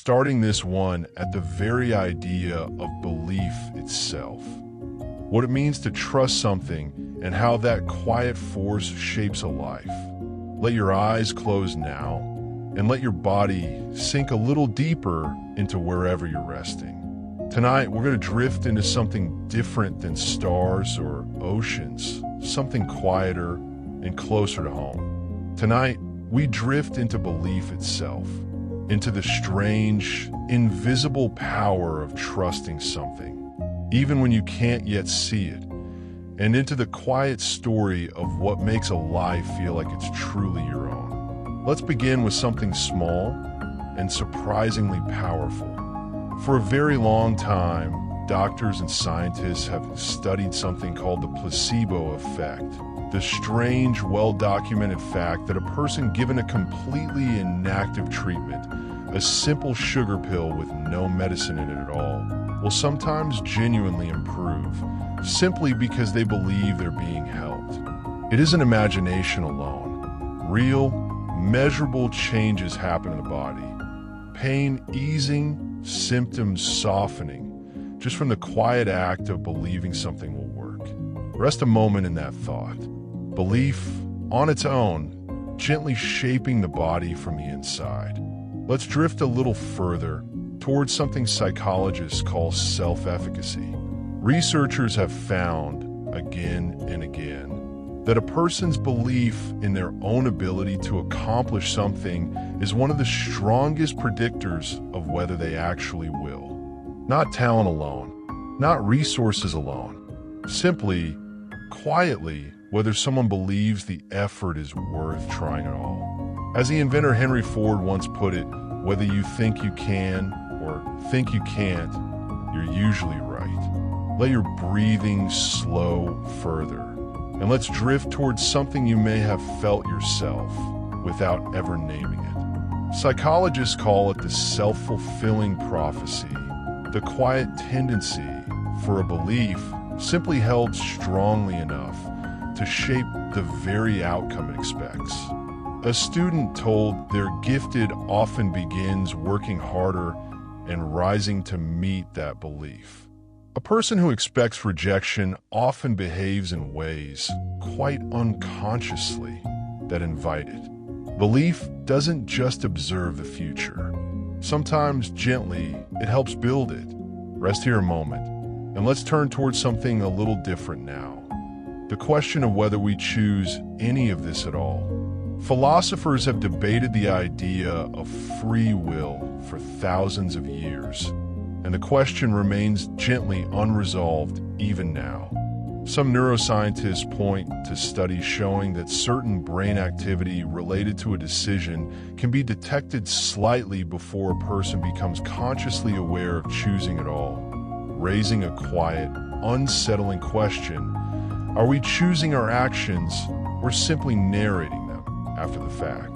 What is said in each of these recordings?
starting this one at the very idea of belief itself. What it means to trust something and how that quiet force shapes a life. Let your eyes close now and let your body sink a little deeper into wherever you're resting. Tonight, we're going to drift into something different than stars or oceans, something quieter and closer to home. Tonight, we drift into belief itself, into the strange, invisible power of trusting something, even when you can't yet see it, and into the quiet story of what makes a life feel like it's truly your own. Let's begin with something small and surprisingly powerful. For a very long time, doctors and scientists have studied something called the placebo effect, the strange, well-documented fact that a person given a completely inactive treatment, a simple sugar pill with no medicine in it at all, will sometimes genuinely improve, simply because they believe they're being helped. It isn't imagination alone. Real, measurable changes happen in the body. Pain easing, symptoms softening, just from the quiet act of believing something will work. Rest a moment in that thought. Belief, on its own, gently shaping the body from the inside. Let's drift a little further towards something psychologists call self-efficacy. Researchers have found, again and again, that a person's belief in their own ability to accomplish something is one of the strongest predictors of whether they actually will. Not talent alone, not resources alone, simply, quietly, whether someone believes the effort is worth trying at all. As the inventor Henry Ford once put it, whether you think you can or think you can't, you're usually right. Let your breathing slow further. And let's drift towards something you may have felt yourself without ever naming it. Psychologists call it the self-fulfilling prophecy, the quiet tendency for a belief simply held strongly enough to shape the very outcome it expects. A student told they're gifted often begins working harder and rising to meet that belief. A person who expects rejection often behaves in ways, quite unconsciously, that invite it. Belief doesn't just observe the future. Sometimes, gently, it helps build it. Rest here a moment, and let's turn towards something a little different now. The question of whether we choose any of this at all. Philosophers have debated the idea of free will for thousands of years, and the question remains gently unresolved even now. Some neuroscientists point to studies showing that certain brain activity related to a decision can be detected slightly before a person becomes consciously aware of choosing at all, raising a quiet, unsettling question: are we choosing our actions or simply narrating them after the fact?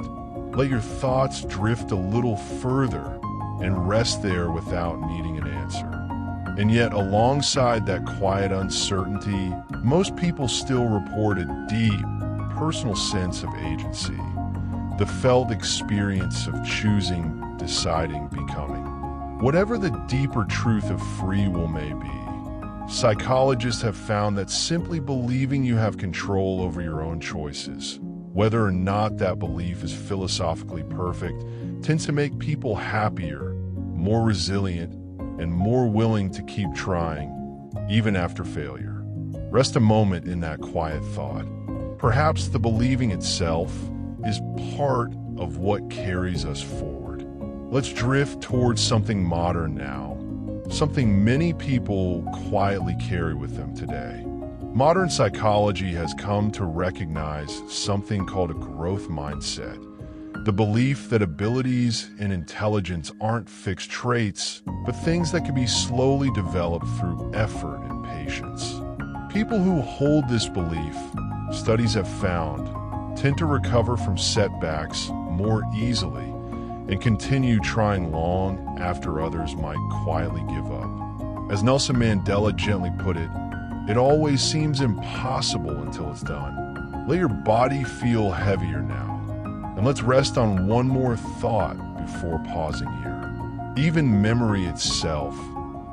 Let your thoughts drift a little further and rest there without needing an answer. And yet, alongside that quiet uncertainty, most people still report a deep, personal sense of agency, the felt experience of choosing, deciding, becoming. Whatever the deeper truth of free will may be, psychologists have found that simply believing you have control over your own choices, whether or not that belief is philosophically perfect, tends to make people happier, more resilient, and more willing to keep trying, even after failure. Rest a moment in that quiet thought. Perhaps the believing itself is part of what carries us forward. Let's drift towards something modern now, something many people quietly carry with them today. Modern psychology has come to recognize something called a growth mindset, the belief that abilities and intelligence aren't fixed traits, but things that can be slowly developed through effort and patience. People who hold this belief, studies have found, tend to recover from setbacks more easily and continue trying long after others might quietly give up. As Nelson Mandela gently put it, it always seems impossible until it's done. Let your body feel heavier now. And let's rest on one more thought before pausing here. Even memory itself,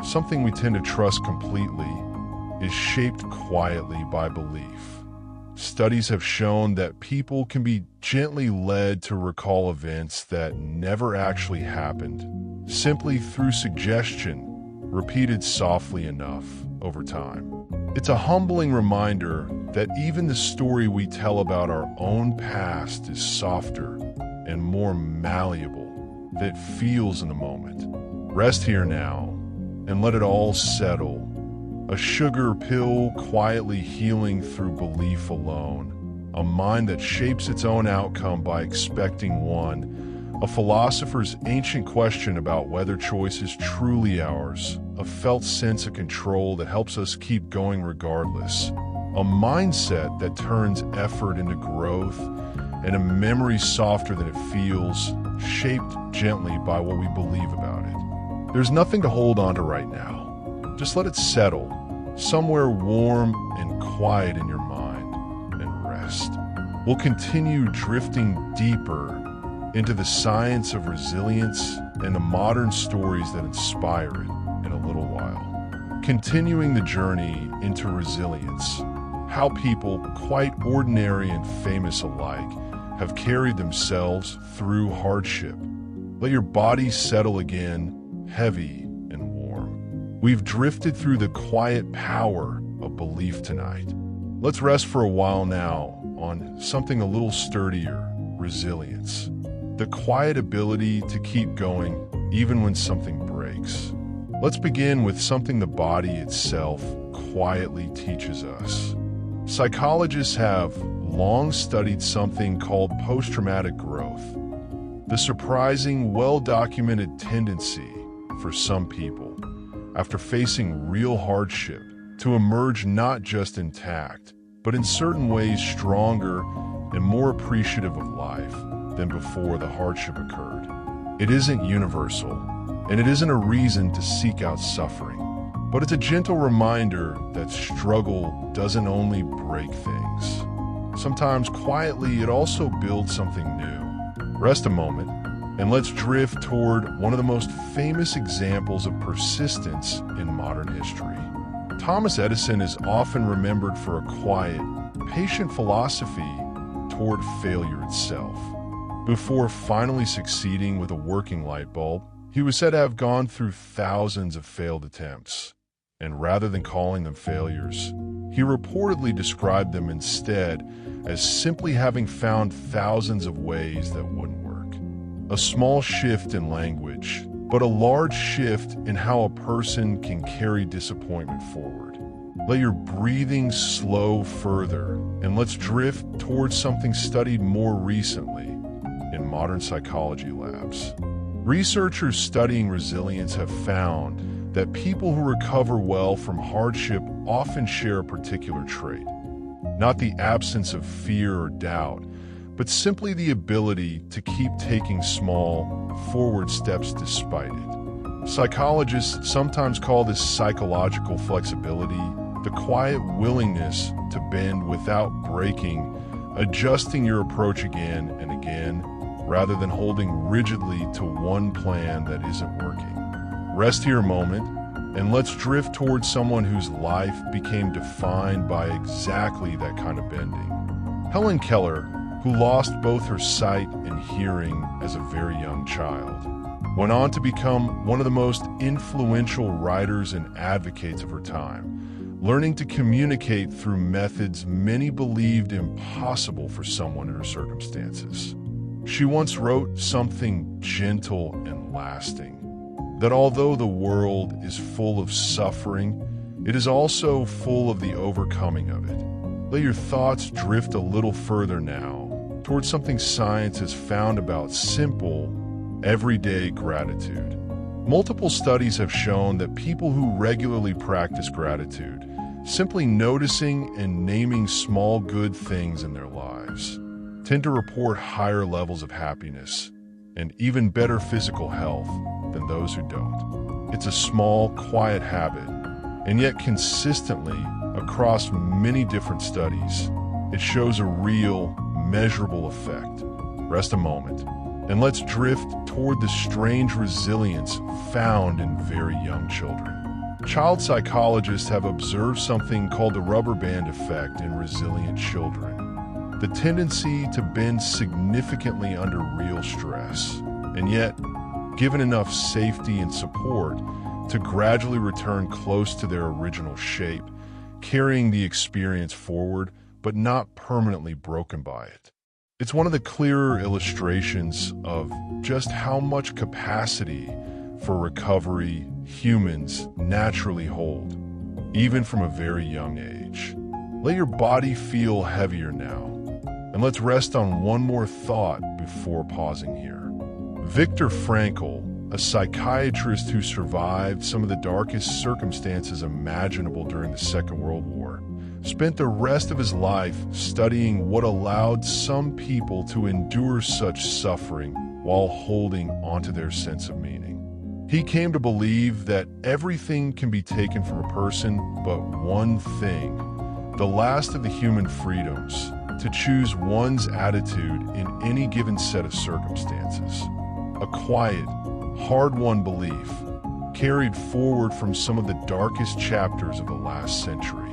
something we tend to trust completely, is shaped quietly by belief. Studies have shown that people can be gently led to recall events that never actually happened, simply through suggestion, repeated softly enough over time. It's a humbling reminder that even the story we tell about our own past is softer and more malleable than it feels in the moment. Rest here now and let it all settle. A sugar pill quietly healing through belief alone. A mind that shapes its own outcome by expecting one. A philosopher's ancient question about whether choice is truly ours. A felt sense of control that helps us keep going regardless. A mindset that turns effort into growth. And a memory softer than it feels, shaped gently by what we believe about it. There's nothing to hold on to right now. Just let it settle, somewhere warm and quiet in your mind, and rest. We'll continue drifting deeper into the science of resilience and the modern stories that inspire it in a little while. Continuing the journey into resilience, how people, quite ordinary and famous alike, have carried themselves through hardship. Let your body settle again, heavy and warm. We've drifted through the quiet power of belief tonight. Let's rest for a while now on something a little sturdier, resilience. The quiet ability to keep going even when something breaks. Let's begin with something the body itself quietly teaches us. Psychologists have long studied something called post-traumatic growth, the surprising, well-documented tendency for some people, after facing real hardship, to emerge not just intact, but in certain ways stronger and more appreciative of life than before the hardship occurred. It isn't universal, and it isn't a reason to seek out suffering, but it's a gentle reminder that struggle doesn't only break things. Sometimes quietly, it also builds something new. Rest a moment, and let's drift toward one of the most famous examples of persistence in modern history. Thomas Edison is often remembered for a quiet, patient philosophy toward failure itself. Before finally succeeding with a working light bulb, he was said to have gone through thousands of failed attempts. And rather than calling them failures, he reportedly described them instead as simply having found thousands of ways that wouldn't work. A small shift in language, but a large shift in how a person can carry disappointment forward. Let your breathing slow further, and let's drift towards something studied more recently in modern psychology labs. Researchers studying resilience have found that people who recover well from hardship often share a particular trait. Not the absence of fear or doubt, but simply the ability to keep taking small, forward steps despite it. Psychologists sometimes call this psychological flexibility, the quiet willingness to bend without breaking, adjusting your approach again and again, rather than holding rigidly to one plan that isn't working. Rest here a moment, and let's drift towards someone whose life became defined by exactly that kind of bending. Helen Keller, who lost both her sight and hearing as a very young child, went on to become one of the most influential writers and advocates of her time, learning to communicate through methods many believed impossible for someone in her circumstances. She once wrote something gentle and lasting, that although the world is full of suffering, it is also full of the overcoming of it. Let your thoughts drift a little further now towards something science has found about simple, everyday gratitude. Multiple studies have shown that people who regularly practice gratitude, simply noticing and naming small good things in their lives, tend to report higher levels of happiness and even better physical health than those who don't. It's a small, quiet habit, and yet consistently, across many different studies, it shows a real, measurable effect. Rest a moment, and let's drift toward the strange resilience found in very young children. Child psychologists have observed something called the rubber band effect in resilient children, the tendency to bend significantly under real stress, and yet, given enough safety and support, to gradually return close to their original shape, carrying the experience forward, but not permanently broken by it. It's one of the clearer illustrations of just how much capacity for recovery humans naturally hold, even from a very young age. Let your body feel heavier now, and let's rest on one more thought before pausing here. Viktor Frankl, a psychiatrist who survived some of the darkest circumstances imaginable during the Second World War, spent the rest of his life studying what allowed some people to endure such suffering while holding onto their sense of meaning. He came to believe that everything can be taken from a person but one thing, the last of the human freedoms, to choose one's attitude in any given set of circumstances. A quiet, hard-won belief carried forward from some of the darkest chapters of the last century.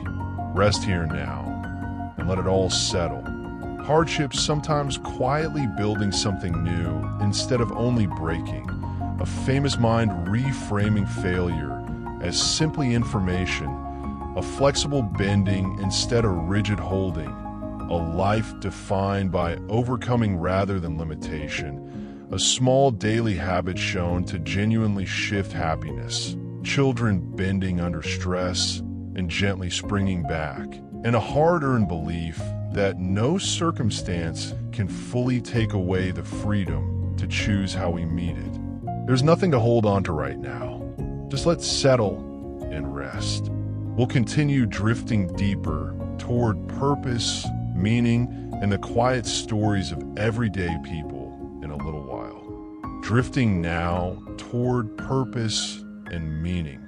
Rest here now and let it all settle. Hardships sometimes quietly building something new instead of only breaking. A famous mind reframing failure as simply information, a flexible bending instead of rigid holding, a life defined by overcoming rather than limitation, a small daily habit shown to genuinely shift happiness, children bending under stress and gently springing back, and a hard-earned belief that no circumstance can fully take away the freedom to choose how we meet it. There's nothing to hold on to right now. Just let's settle and rest. We'll continue drifting deeper toward purpose, meaning, and the quiet stories of everyday people in a little while. Drifting now toward purpose and meaning.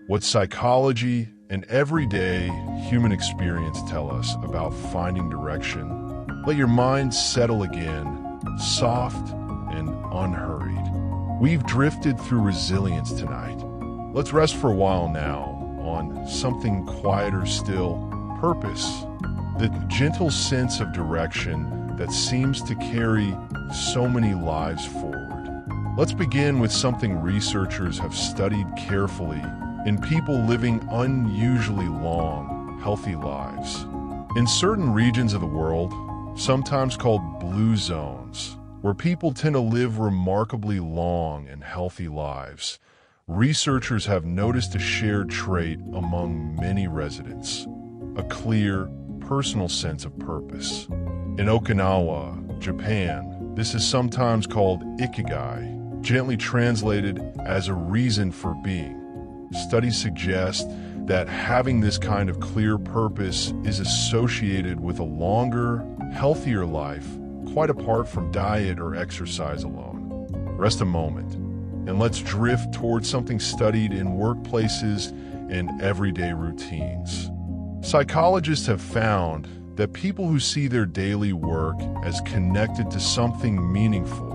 What psychology and everyday human experience tell us about finding direction. Let your mind settle again, soft and unhurried. We've drifted through resilience tonight. Let's rest for a while now on something quieter still, purpose, the gentle sense of direction that seems to carry so many lives forward. Let's begin with something researchers have studied carefully in people living unusually long, healthy lives. In certain regions of the world, sometimes called blue zones, where people tend to live remarkably long and healthy lives, researchers have noticed a shared trait among many residents, a clear, personal sense of purpose. In Okinawa, Japan, this is sometimes called ikigai, gently translated as a reason for being. Studies suggest that having this kind of clear purpose is associated with a longer, healthier life, quite apart from diet or exercise alone. Rest a moment, and let's drift towards something studied in workplaces and everyday routines. Psychologists have found that people who see their daily work as connected to something meaningful,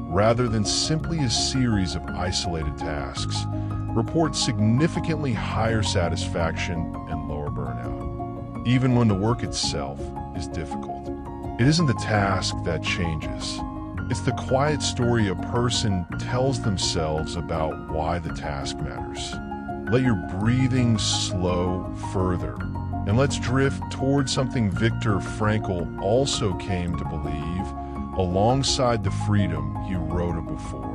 rather than simply a series of isolated tasks, report significantly higher satisfaction and lower burnout, even when the work itself is difficult. It isn't the task that changes. It's the quiet story a person tells themselves about why the task matters. Let your breathing slow further, and let's drift towards something Viktor Frankl also came to believe alongside the freedom he wrote of before.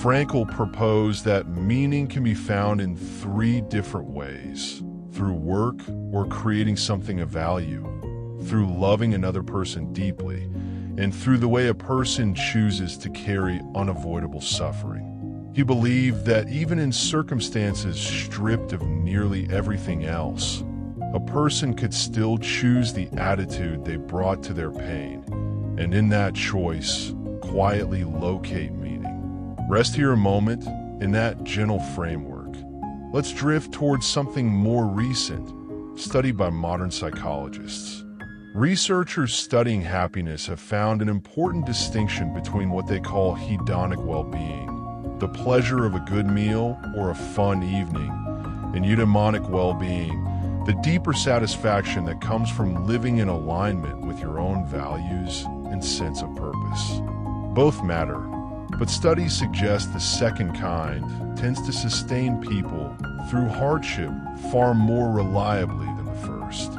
Frankl proposed that meaning can be found in 3 different ways: through work or creating something of value, through loving another person deeply, and through the way a person chooses to carry unavoidable suffering. He believed that even in circumstances stripped of nearly everything else, a person could still choose the attitude they brought to their pain, and in that choice, quietly locate meaning. Rest here a moment in that gentle framework. Let's drift towards something more recent, studied by modern psychologists. Researchers studying happiness have found an important distinction between what they call hedonic well-being, the pleasure of a good meal or a fun evening, and eudaimonic well-being, the deeper satisfaction that comes from living in alignment with your own values and sense of purpose. Both matter, but studies suggest the second kind tends to sustain people through hardship far more reliably than the first.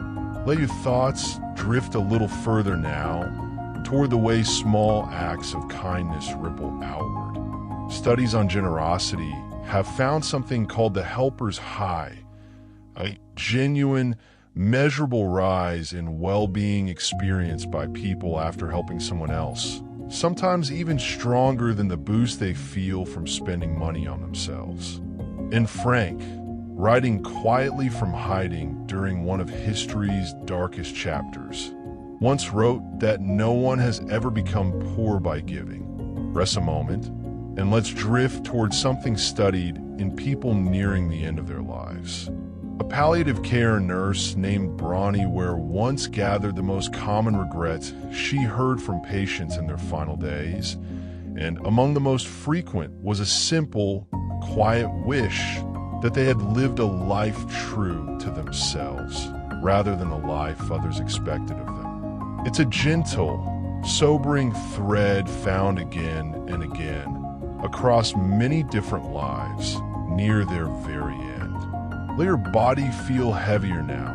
Let your thoughts drift a little further now toward the way small acts of kindness ripple outward. Studies on generosity have found something called the helper's high, a genuine, measurable rise in well-being experienced by people after helping someone else, sometimes even stronger than the boost they feel from spending money on themselves. And Frank, writing quietly from hiding during one of history's darkest chapters, once wrote that no one has ever become poor by giving. Rest a moment, and let's drift towards something studied in people nearing the end of their lives. A palliative care nurse named Bronnie Ware once gathered the most common regrets she heard from patients in their final days, and among the most frequent was a simple, quiet wish that they had lived a life true to themselves, rather than a life others expected of them. It's a gentle, sobering thread found again and again across many different lives near their very end. Let your body feel heavier now,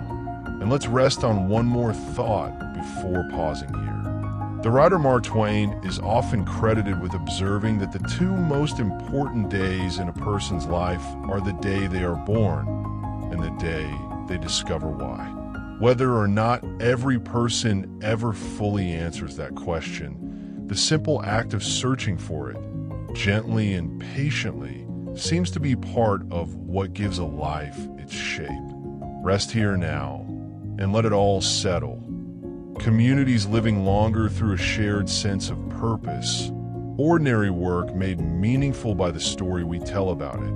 and let's rest on one more thought before pausing here. The writer Mark Twain is often credited with observing that the two most important days in a person's life are the day they are born and the day they discover why. Whether or not every person ever fully answers that question, the simple act of searching for it, gently and patiently, seems to be part of what gives a life its shape. Rest here now and let it all settle. Communities living longer through a shared sense of purpose. Ordinary work made meaningful by the story we tell about it.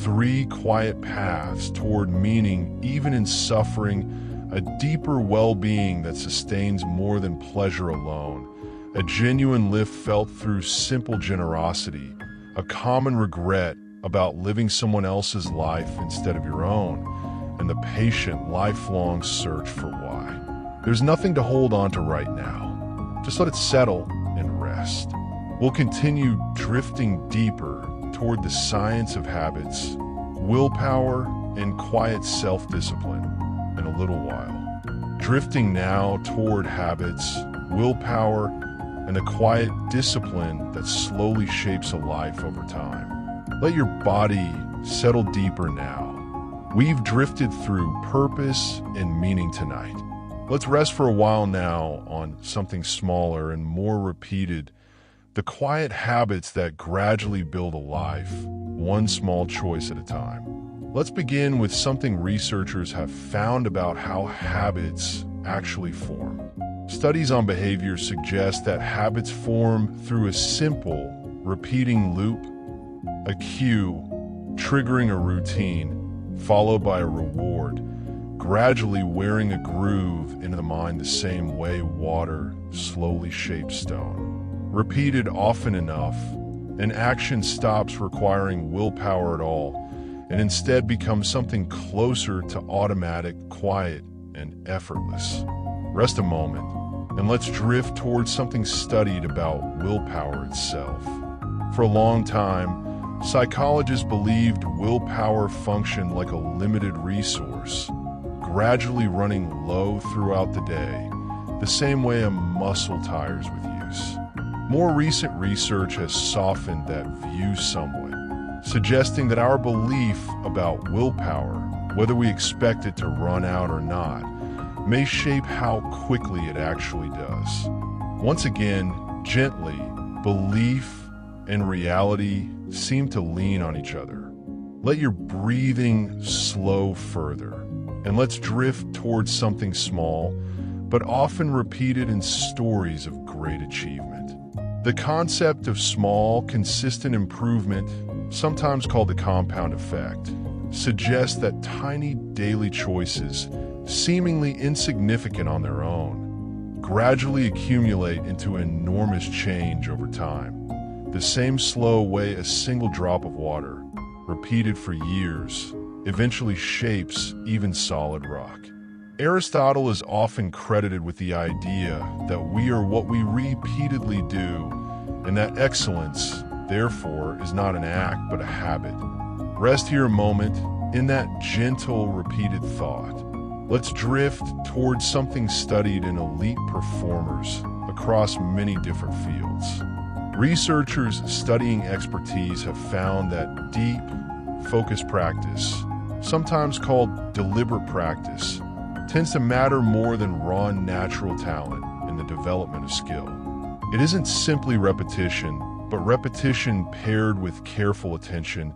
Three quiet paths toward meaning even in suffering, a deeper well-being that sustains more than pleasure alone, a genuine lift felt through simple generosity, a common regret about living someone else's life instead of your own, and the patient, lifelong search for why. There's nothing to hold on to right now. Just let it settle and rest. We'll continue drifting deeper toward the science of habits, willpower, and quiet self-discipline in a little while. Drifting now toward habits, willpower, and the quiet discipline that slowly shapes a life over time. Let your body settle deeper now. We've drifted through purpose and meaning tonight. Let's rest for a while now on something smaller and more repeated, the quiet habits that gradually build a life, one small choice at a time. Let's begin with something researchers have found about how habits actually form. Studies on behavior suggest that habits form through a simple, repeating loop, a cue, triggering a routine, followed by a reward, gradually wearing a groove into the mind the same way water slowly shapes stone. Repeated often enough, an action stops requiring willpower at all, and instead becomes something closer to automatic, quiet, and effortless. Rest a moment, and let's drift towards something studied about willpower itself. For a long time, psychologists believed willpower functioned like a limited resource, gradually running low throughout the day, the same way a muscle tires with use. More recent research has softened that view somewhat, suggesting that our belief about willpower, whether we expect it to run out or not, may shape how quickly it actually does. Once again, gently, belief and reality seem to lean on each other. Let your breathing slow further, and let's drift towards something small, but often repeated in stories of great achievement. The concept of small, consistent improvement, sometimes called the compound effect, suggests that tiny daily choices, seemingly insignificant on their own, gradually accumulate into enormous change over time. The same slow way a single drop of water, repeated for years, eventually shapes even solid rock. Aristotle is often credited with the idea that we are what we repeatedly do, and that excellence, therefore, is not an act but a habit. Rest here a moment in that gentle, repeated thought. Let's drift towards something studied in elite performers across many different fields. Researchers studying expertise have found that deep, focused practice, sometimes called deliberate practice, tends to matter more than raw natural talent in the development of skill. It isn't simply repetition, but repetition paired with careful attention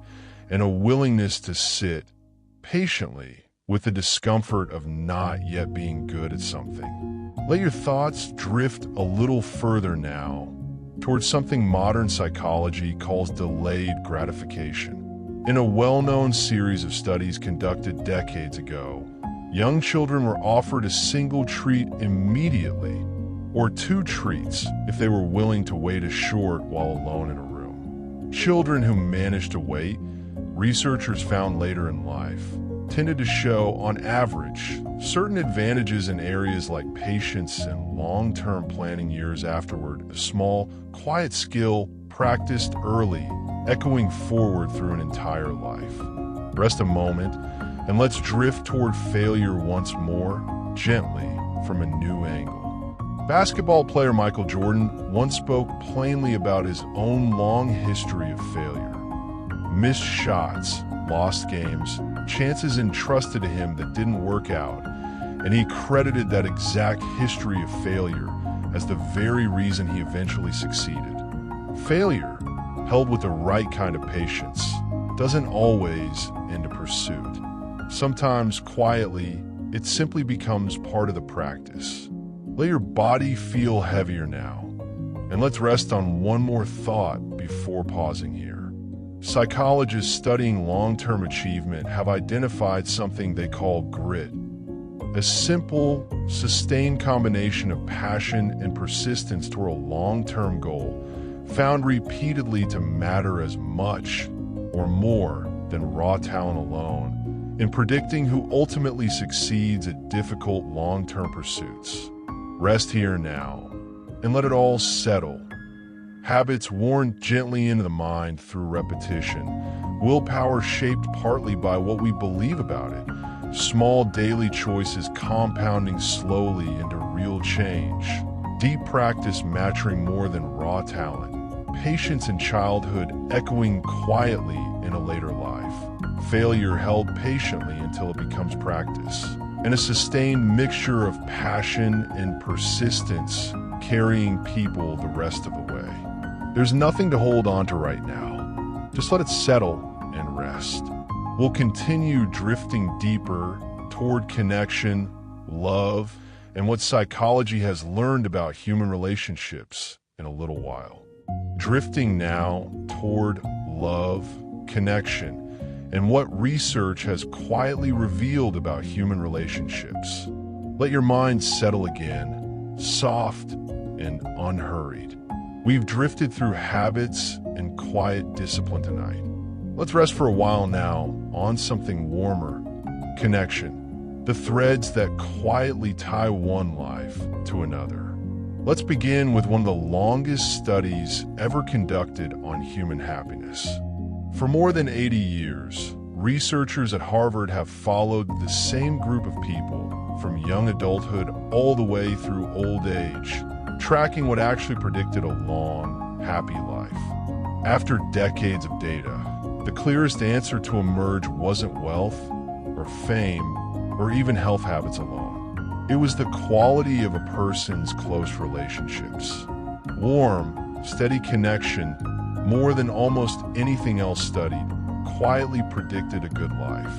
and a willingness to sit patiently with the discomfort of not yet being good at something. Let your thoughts drift a little further now towards something modern psychology calls delayed gratification. In a well-known series of studies conducted decades ago, young children were offered a single treat immediately, or 2 treats if they were willing to wait a short while alone in a room. Children who managed to wait, researchers found later in life, tended to show, on average, certain advantages in areas like patience and long-term planning years afterward, a small, quiet skill practiced early, echoing forward through an entire life. Rest a moment, and let's drift toward failure once more, gently, from a new angle. Basketball player Michael Jordan once spoke plainly about his own long history of failure. Missed shots, lost games, chances entrusted to him that didn't work out, and he credited that exact history of failure as the very reason he eventually succeeded. Failure, held with the right kind of patience, doesn't always end a pursuit. Sometimes, quietly, it simply becomes part of the practice. Let your body feel heavier now, and let's rest on one more thought before pausing here. Psychologists studying long-term achievement have identified something they call grit, a simple, sustained combination of passion and persistence toward a long-term goal, found repeatedly to matter as much or more than raw talent alone in predicting who ultimately succeeds at difficult long-term pursuits. Rest here now, and let it all settle. Habits worn gently into the mind through repetition, willpower shaped partly by what we believe about it, small daily choices compounding slowly into real change, deep practice maturing more than raw talent, patience in childhood echoing quietly in a later life, failure held patiently until it becomes practice, and a sustained mixture of passion and persistence carrying people the rest of the way. There's nothing to hold on to right now. Just let it settle and rest. We'll continue drifting deeper toward connection, love, and what psychology has learned about human relationships in a little while. Drifting now toward love, connection, and what research has quietly revealed about human relationships. Let your mind settle again, soft and unhurried. We've drifted through habits and quiet discipline tonight. Let's rest for a while now on something warmer, connection, the threads that quietly tie one life to another. Let's begin with one of the longest studies ever conducted on human happiness. For more than 80 years, researchers at Harvard have followed the same group of people from young adulthood all the way through old age, tracking what actually predicted a long, happy life. After decades of data, the clearest answer to emerge wasn't wealth or fame or even health habits alone. It was the quality of a person's close relationships. Warm, steady connection, more than almost anything else studied, quietly predicted a good life.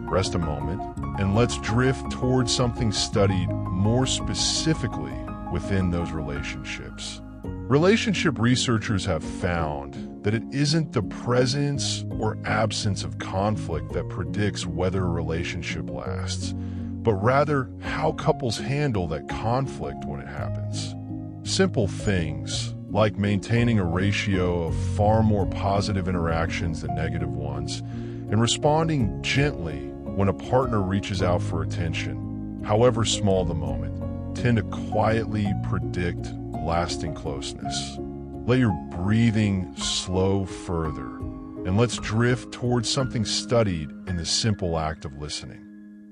Rest a moment, and let's drift towards something studied more specifically within those relationships. Relationship researchers have found that it isn't the presence or absence of conflict that predicts whether a relationship lasts, but rather how couples handle that conflict when it happens. Simple things like maintaining a ratio of far more positive interactions than negative ones, and responding gently when a partner reaches out for attention, however small the moment, tend to quietly predict lasting closeness. Let your breathing slow further, and let's drift towards something studied in the simple act of listening.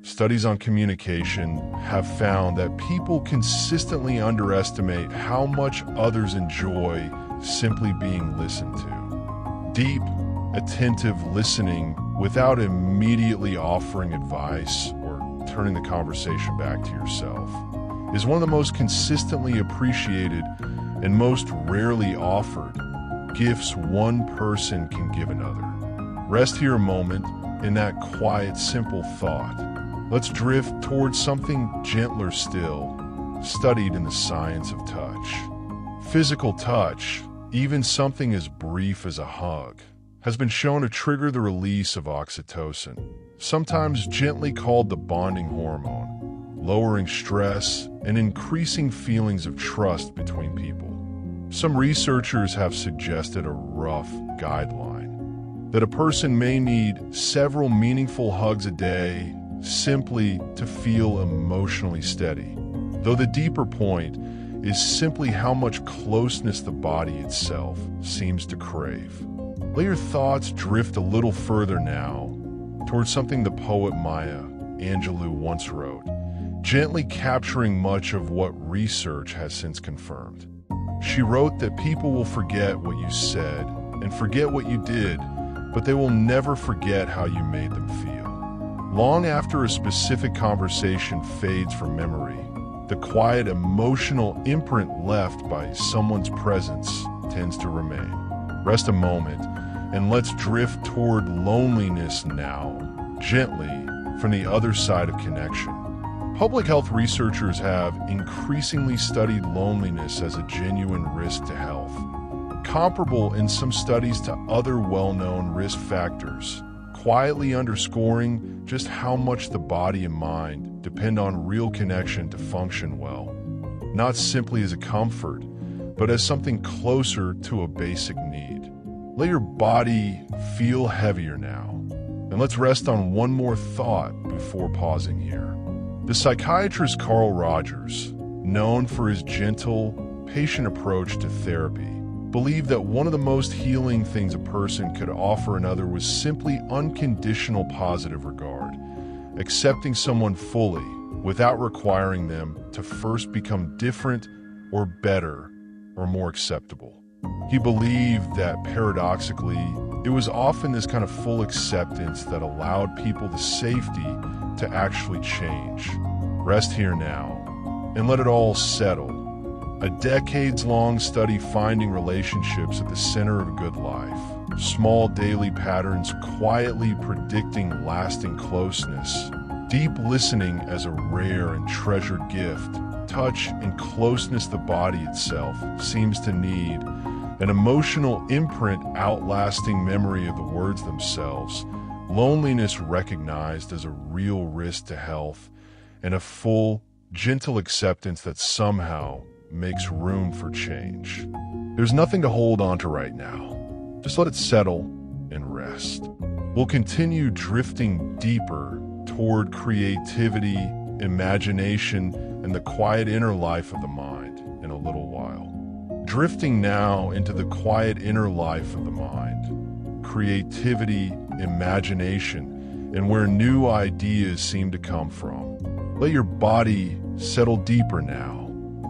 Studies on communication have found that people consistently underestimate how much others enjoy simply being listened to. Deep, attentive listening without immediately offering advice or turning the conversation back to yourself is one of the most consistently appreciated and most rarely offered gifts one person can give another. Rest here a moment in that quiet, simple thought. Let's drift towards something gentler still, studied in the science of touch. Physical touch, even something as brief as a hug, has been shown to trigger the release of oxytocin, sometimes gently called the bonding hormone, lowering stress and increasing feelings of trust between people. Some researchers have suggested a rough guideline that a person may need several meaningful hugs a day simply to feel emotionally steady, though the deeper point is simply how much closeness the body itself seems to crave. Let your thoughts drift a little further now towards something the poet Maya Angelou once wrote, gently capturing much of what research has since confirmed. She wrote that people will forget what you said and forget what you did, but they will never forget how you made them feel. Long after a specific conversation fades from memory, the quiet emotional imprint left by someone's presence tends to remain. Rest a moment, and let's drift toward loneliness now, gently, from the other side of connection. Public health researchers have increasingly studied loneliness as a genuine risk to health, comparable in some studies to other well-known risk factors, quietly underscoring just how much the body and mind depend on real connection to function well, not simply as a comfort, but as something closer to a basic need. Let your body feel heavier now, and let's rest on one more thought before pausing here. The psychiatrist Carl Rogers, known for his gentle, patient approach to therapy, believed that one of the most healing things a person could offer another was simply unconditional positive regard, accepting someone fully without requiring them to first become different or better or more acceptable. He believed that paradoxically, it was often this kind of full acceptance that allowed people the safety to actually change. Rest here now and let it all settle. A decades-long study finding relationships at the center of a good life, small daily patterns quietly predicting lasting closeness, deep listening as a rare and treasured gift, touch and closeness the body itself seems to need, an emotional imprint outlasting memory of the words themselves, loneliness recognized as a real risk to health, and a full, gentle acceptance that somehow makes room for change. There's nothing to hold on to right now. Just let it settle and rest. We'll continue drifting deeper toward creativity, imagination, and the quiet inner life of the mind in a little while. Drifting now into the quiet inner life of the mind, creativity, imagination, and where new ideas seem to come from. Let your body settle deeper now.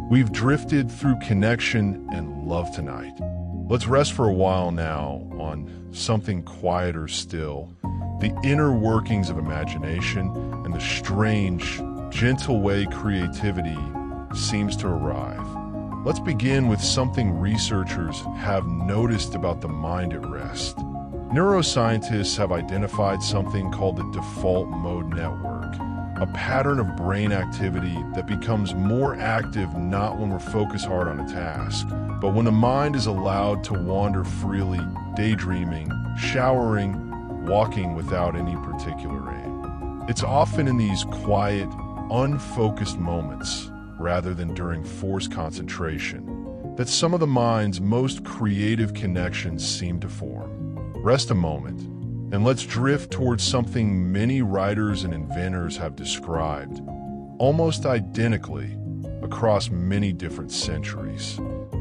We've drifted through connection and love tonight. Let's rest for a while now on something quieter still, the inner workings of imagination and the strange, gentle way creativity seems to arrive. Let's begin with something researchers have noticed about the mind at rest. Neuroscientists have identified something called the default mode network, a pattern of brain activity that becomes more active not when we're focused hard on a task, but when the mind is allowed to wander freely, daydreaming, showering, walking without any particular aim. It's often in these quiet, unfocused moments, rather than during forced concentration, that some of the mind's most creative connections seem to form. Rest a moment, and let's drift towards something many writers and inventors have described, almost identically, across many different centuries.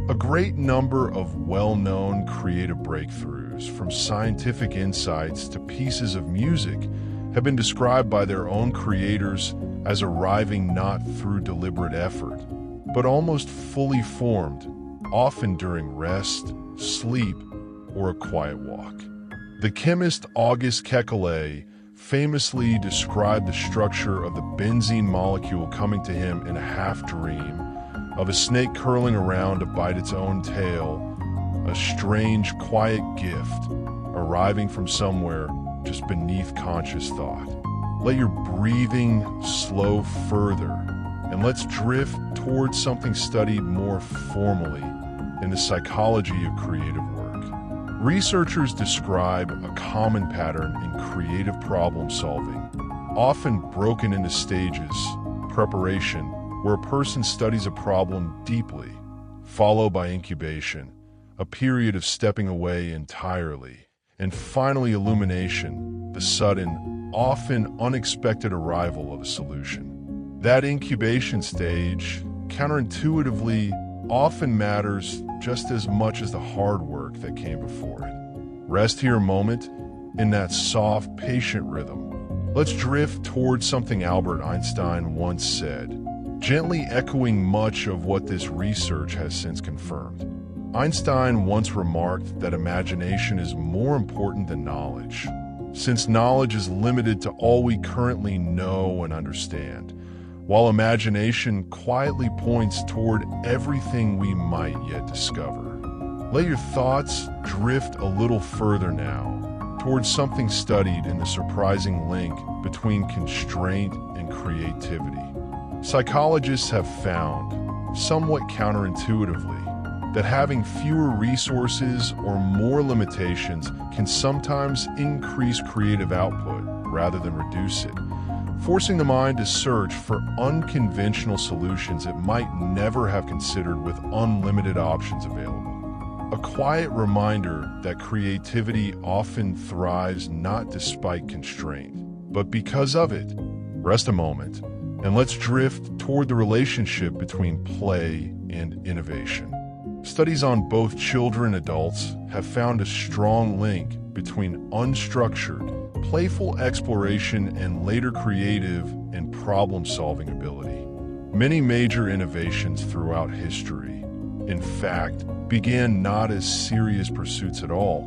A great number of well-known creative breakthroughs, from scientific insights to pieces of music, have been described by their own creators as arriving not through deliberate effort, but almost fully formed, often during rest, sleep, or a quiet walk. The chemist August Kekulé famously described the structure of the benzene molecule coming to him in a half-dream, of a snake curling around to bite its own tail, a strange, quiet gift arriving from somewhere just beneath conscious thought. Let your breathing slow further, and let's drift towards something studied more formally in the psychology of creative work. Researchers describe a common pattern in creative problem solving, often broken into stages: preparation, where a person studies a problem deeply, followed by incubation, a period of stepping away entirely, and finally illumination, the sudden, often unexpected arrival of a solution. That incubation stage, counterintuitively, often matters just as much as the hard work that came before it. Rest here a moment in that soft, patient rhythm. Let's drift towards something Albert Einstein once said, gently echoing much of what this research has since confirmed. Einstein once remarked that imagination is more important than knowledge, since knowledge is limited to all we currently know and understand, while imagination quietly points toward everything we might yet discover. Let your thoughts drift a little further now, towards something studied in the surprising link between constraint and creativity. Psychologists have found, somewhat counterintuitively, that having fewer resources or more limitations can sometimes increase creative output rather than reduce it, forcing the mind to search for unconventional solutions it might never have considered with unlimited options available. A quiet reminder that creativity often thrives not despite constraint, but because of it. Rest a moment, and let's drift toward the relationship between play and innovation. Studies on both children and adults have found a strong link between unstructured, playful exploration and later creative and problem-solving ability. Many major innovations throughout history, in fact, began not as serious pursuits at all,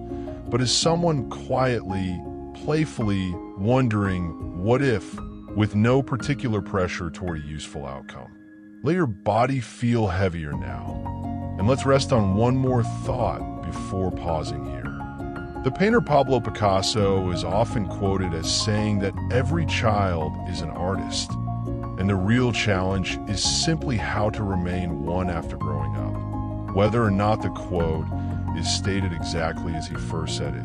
but as someone quietly, playfully wondering, what if, with no particular pressure toward a useful outcome. Let your body feel heavier now. And let's rest on one more thought before pausing here. The painter Pablo Picasso is often quoted as saying that every child is an artist, and the real challenge is simply how to remain one after growing up. Whether or not the quote is stated exactly as he first said it,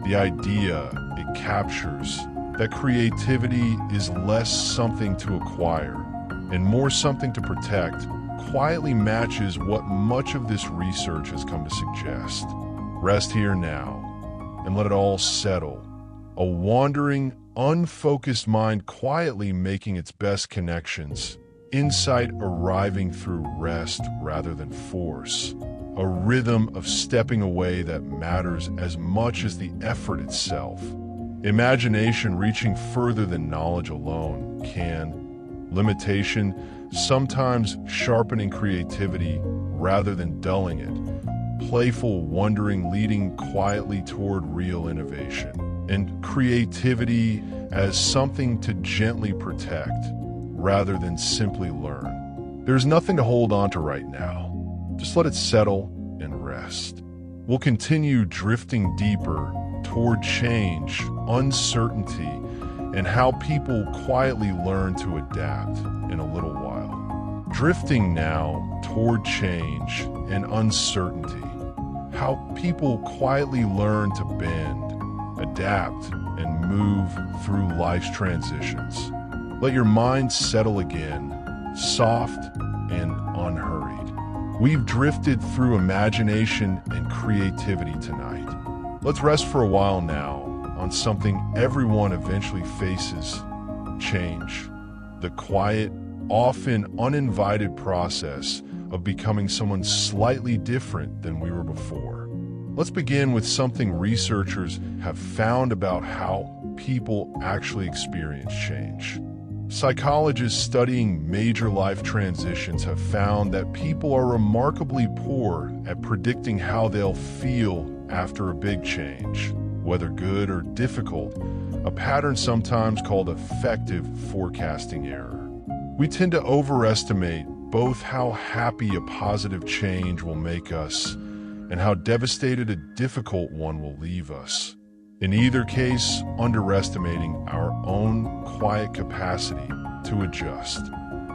the idea it captures that creativity is less something to acquire and more something to protect quietly matches what much of this research has come to suggest. Rest here now and let it all settle. A wandering, unfocused mind quietly making its best connections. Insight arriving through rest rather than force. A rhythm of stepping away that matters as much as the effort itself. Imagination reaching further than knowledge alone can. Limitation sometimes sharpening creativity rather than dulling it. Playful wondering leading quietly toward real innovation. And creativity as something to gently protect rather than simply learn. There's nothing to hold on to right now. Just let it settle and rest. We'll continue drifting deeper toward change, uncertainty, and how people quietly learn to adapt in a little while. Drifting now toward change and uncertainty, how people quietly learn to bend, adapt, and move through life's transitions. Let your mind settle again, soft and unhurried. We've drifted through imagination and creativity tonight. Let's rest for a while now on something everyone eventually faces: change. The quiet, often uninvited process of becoming someone slightly different than we were before. Let's begin with something researchers have found about how people actually experience change. Psychologists studying major life transitions have found that people are remarkably poor at predicting how they'll feel after a big change, whether good or difficult, a pattern sometimes called affective forecasting error. We tend to overestimate both how happy a positive change will make us and how devastated a difficult one will leave us. In either case, underestimating our own quiet capacity to adjust.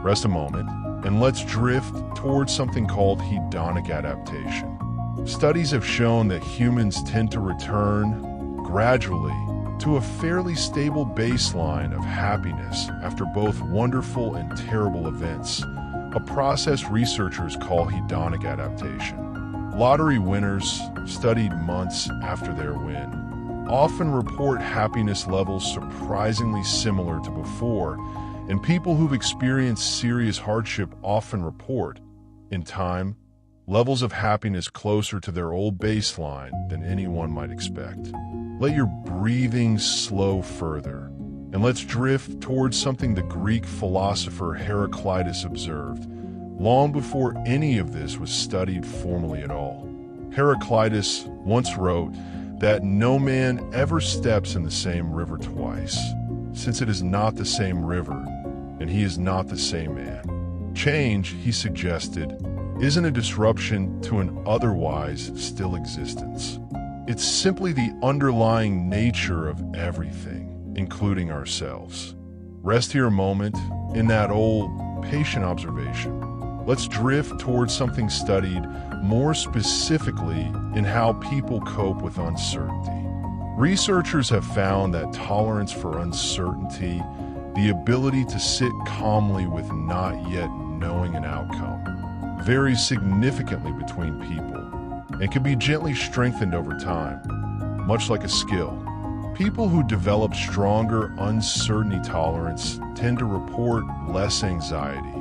Rest a moment, and let's drift towards something called hedonic adaptation. Studies have shown that humans tend to return gradually to a fairly stable baseline of happiness after both wonderful and terrible events, a process researchers call hedonic adaptation. Lottery winners, studied months after their win, often report happiness levels surprisingly similar to before, and people who've experienced serious hardship often report, in time, levels of happiness closer to their old baseline than anyone might expect. Let your breathing slow further, and let's drift towards something the Greek philosopher Heraclitus observed, long before any of this was studied formally at all. Heraclitus once wrote that no man ever steps in the same river twice, since it is not the same river, and he is not the same man. Change, he suggested, isn't a disruption to an otherwise still existence. It's simply the underlying nature of everything, including ourselves. Rest here a moment in that old, patient observation. Let's drift towards something studied more specifically in how people cope with uncertainty. Researchers have found that tolerance for uncertainty, the ability to sit calmly with not yet knowing an outcome, varies significantly between people and can be gently strengthened over time, much like a skill. People who develop stronger uncertainty tolerance tend to report less anxiety,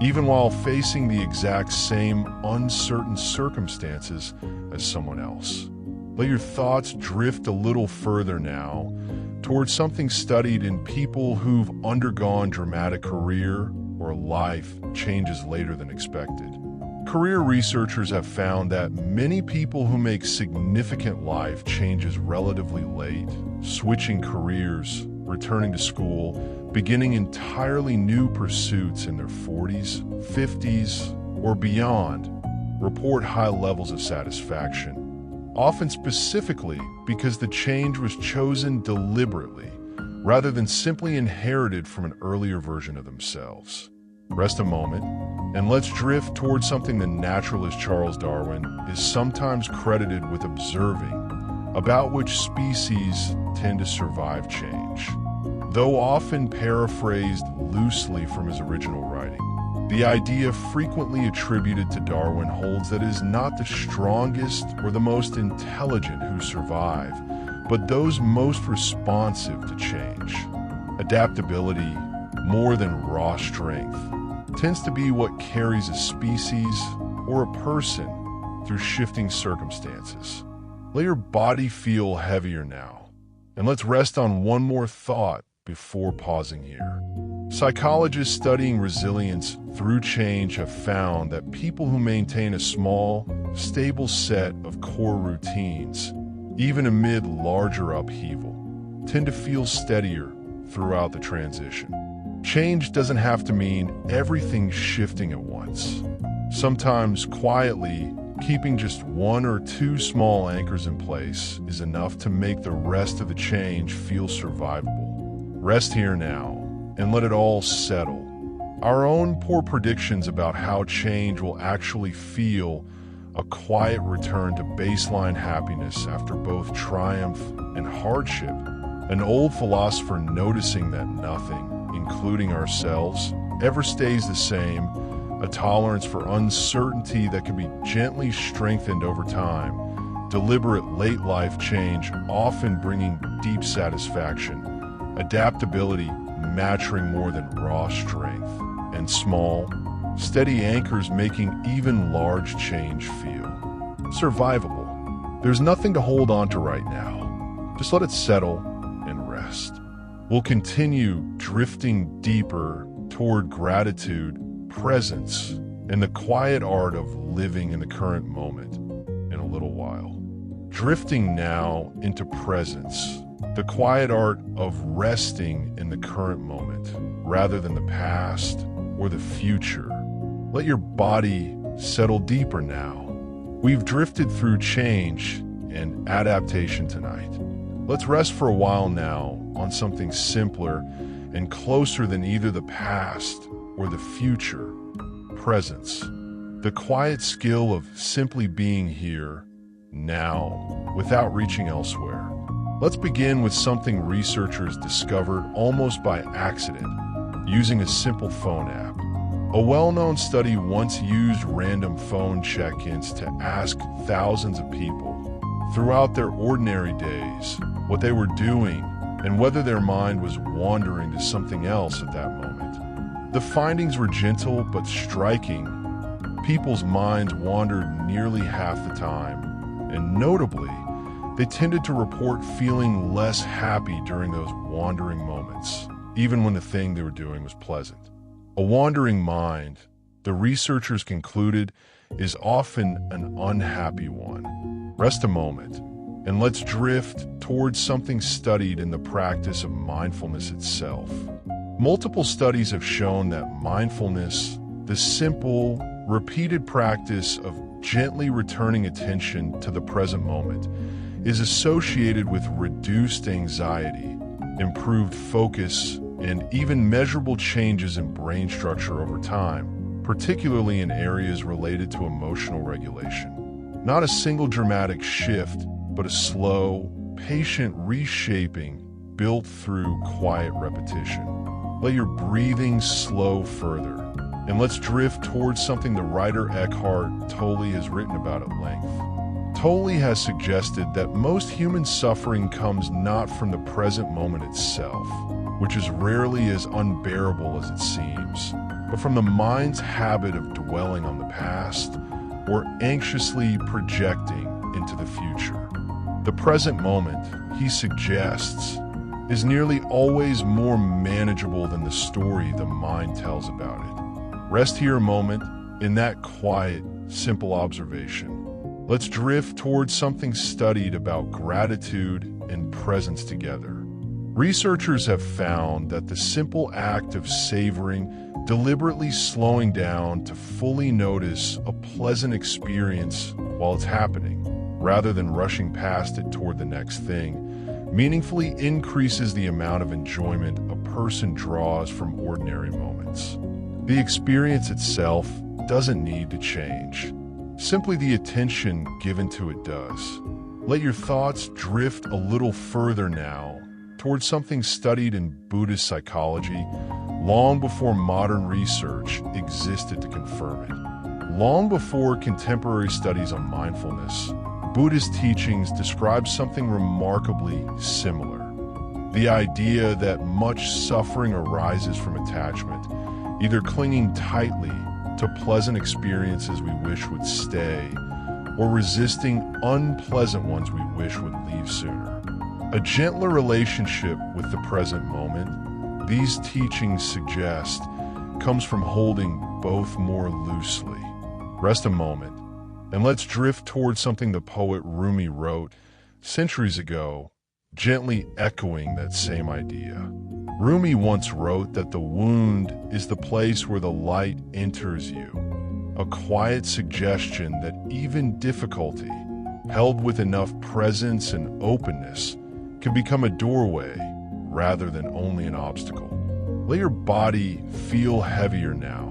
even while facing the exact same uncertain circumstances as someone else. Let your thoughts drift a little further now towards something studied in people who've undergone dramatic career or life changes later than expected. Career researchers have found that many people who make significant life changes relatively late, switching careers, returning to school, beginning entirely new pursuits in their 40s, 50s, or beyond, report high levels of satisfaction, often specifically because the change was chosen deliberately rather than simply inherited from an earlier version of themselves. Rest a moment, and let's drift towards something the naturalist Charles Darwin is sometimes credited with observing, about which species tend to survive change. Though often paraphrased loosely from his original writing, the idea frequently attributed to Darwin holds that it is not the strongest or the most intelligent who survive, but those most responsive to change. Adaptability, more than raw strength, tends to be what carries a species or a person through shifting circumstances. Let your body feel heavier now, and let's rest on one more thought before pausing here. Psychologists studying resilience through change have found that people who maintain a small, stable set of core routines, even amid larger upheaval, tend to feel steadier throughout the transition. Change doesn't have to mean everything shifting at once. Sometimes quietly, keeping just one or two small anchors in place is enough to make the rest of the change feel survivable. Rest here now and let it all settle. Our own poor predictions about how change will actually feel, a quiet return to baseline happiness after both triumph and hardship, an old philosopher noticing that nothing, including ourselves, ever stays the same, a tolerance for uncertainty that can be gently strengthened over time, deliberate late-life change often bringing deep satisfaction, adaptability maturing more than raw strength, and small, steady anchors making even large change feel survivable. There's nothing to hold on to right now. Just let it settle and rest. We'll continue drifting deeper toward gratitude, presence, and the quiet art of living in the current moment in a little while. Drifting now into presence, the quiet art of resting in the current moment rather than the past or the future. Let your body settle deeper now. We've drifted through change and adaptation tonight. Let's rest for a while now on something simpler and closer than either the past or the future. Presence. The quiet skill of simply being here, now, without reaching elsewhere. Let's begin with something researchers discovered almost by accident, using a simple phone app. A well-known study once used random phone check-ins to ask thousands of people throughout their ordinary days what they were doing and whether their mind was wandering to something else at that moment. The findings were gentle but striking. People's minds wandered nearly half the time, and notably, they tended to report feeling less happy during those wandering moments, even when the thing they were doing was pleasant. A wandering mind, the researchers concluded, is often an unhappy one. Rest a moment, and let's drift towards something studied in the practice of mindfulness itself. Multiple studies have shown that mindfulness, the simple, repeated practice of gently returning attention to the present moment, is associated with reduced anxiety, improved focus, and even measurable changes in brain structure over time, particularly in areas related to emotional regulation. Not a single dramatic shift, but a slow, patient reshaping built through quiet repetition. Let your breathing slow further, and let's drift towards something the writer Eckhart Tolle has written about at length. Tolle has suggested that most human suffering comes not from the present moment itself, which is rarely as unbearable as it seems, but from the mind's habit of dwelling on the past or anxiously projecting into the future. The present moment, he suggests, is nearly always more manageable than the story the mind tells about it. Rest here a moment in that quiet, simple observation. Let's drift towards something studied about gratitude and presence together. Researchers have found that the simple act of savoring, deliberately slowing down to fully notice a pleasant experience while it's happening, rather than rushing past it toward the next thing, meaningfully increases the amount of enjoyment a person draws from ordinary moments. The experience itself doesn't need to change. Simply the attention given to it does. Let your thoughts drift a little further now towards something studied in Buddhist psychology long before modern research existed to confirm it. Long before contemporary studies on mindfulness, Buddhist teachings describe something remarkably similar. The idea that much suffering arises from attachment, either clinging tightly to pleasant experiences we wish would stay, or resisting unpleasant ones we wish would leave sooner. A gentler relationship with the present moment, these teachings suggest, comes from holding both more loosely. Rest a moment, and let's drift towards something the poet Rumi wrote centuries ago, gently echoing that same idea. Rumi once wrote that the wound is the place where the light enters you, a quiet suggestion that even difficulty, held with enough presence and openness, can become a doorway rather than only an obstacle. Let your body feel heavier now,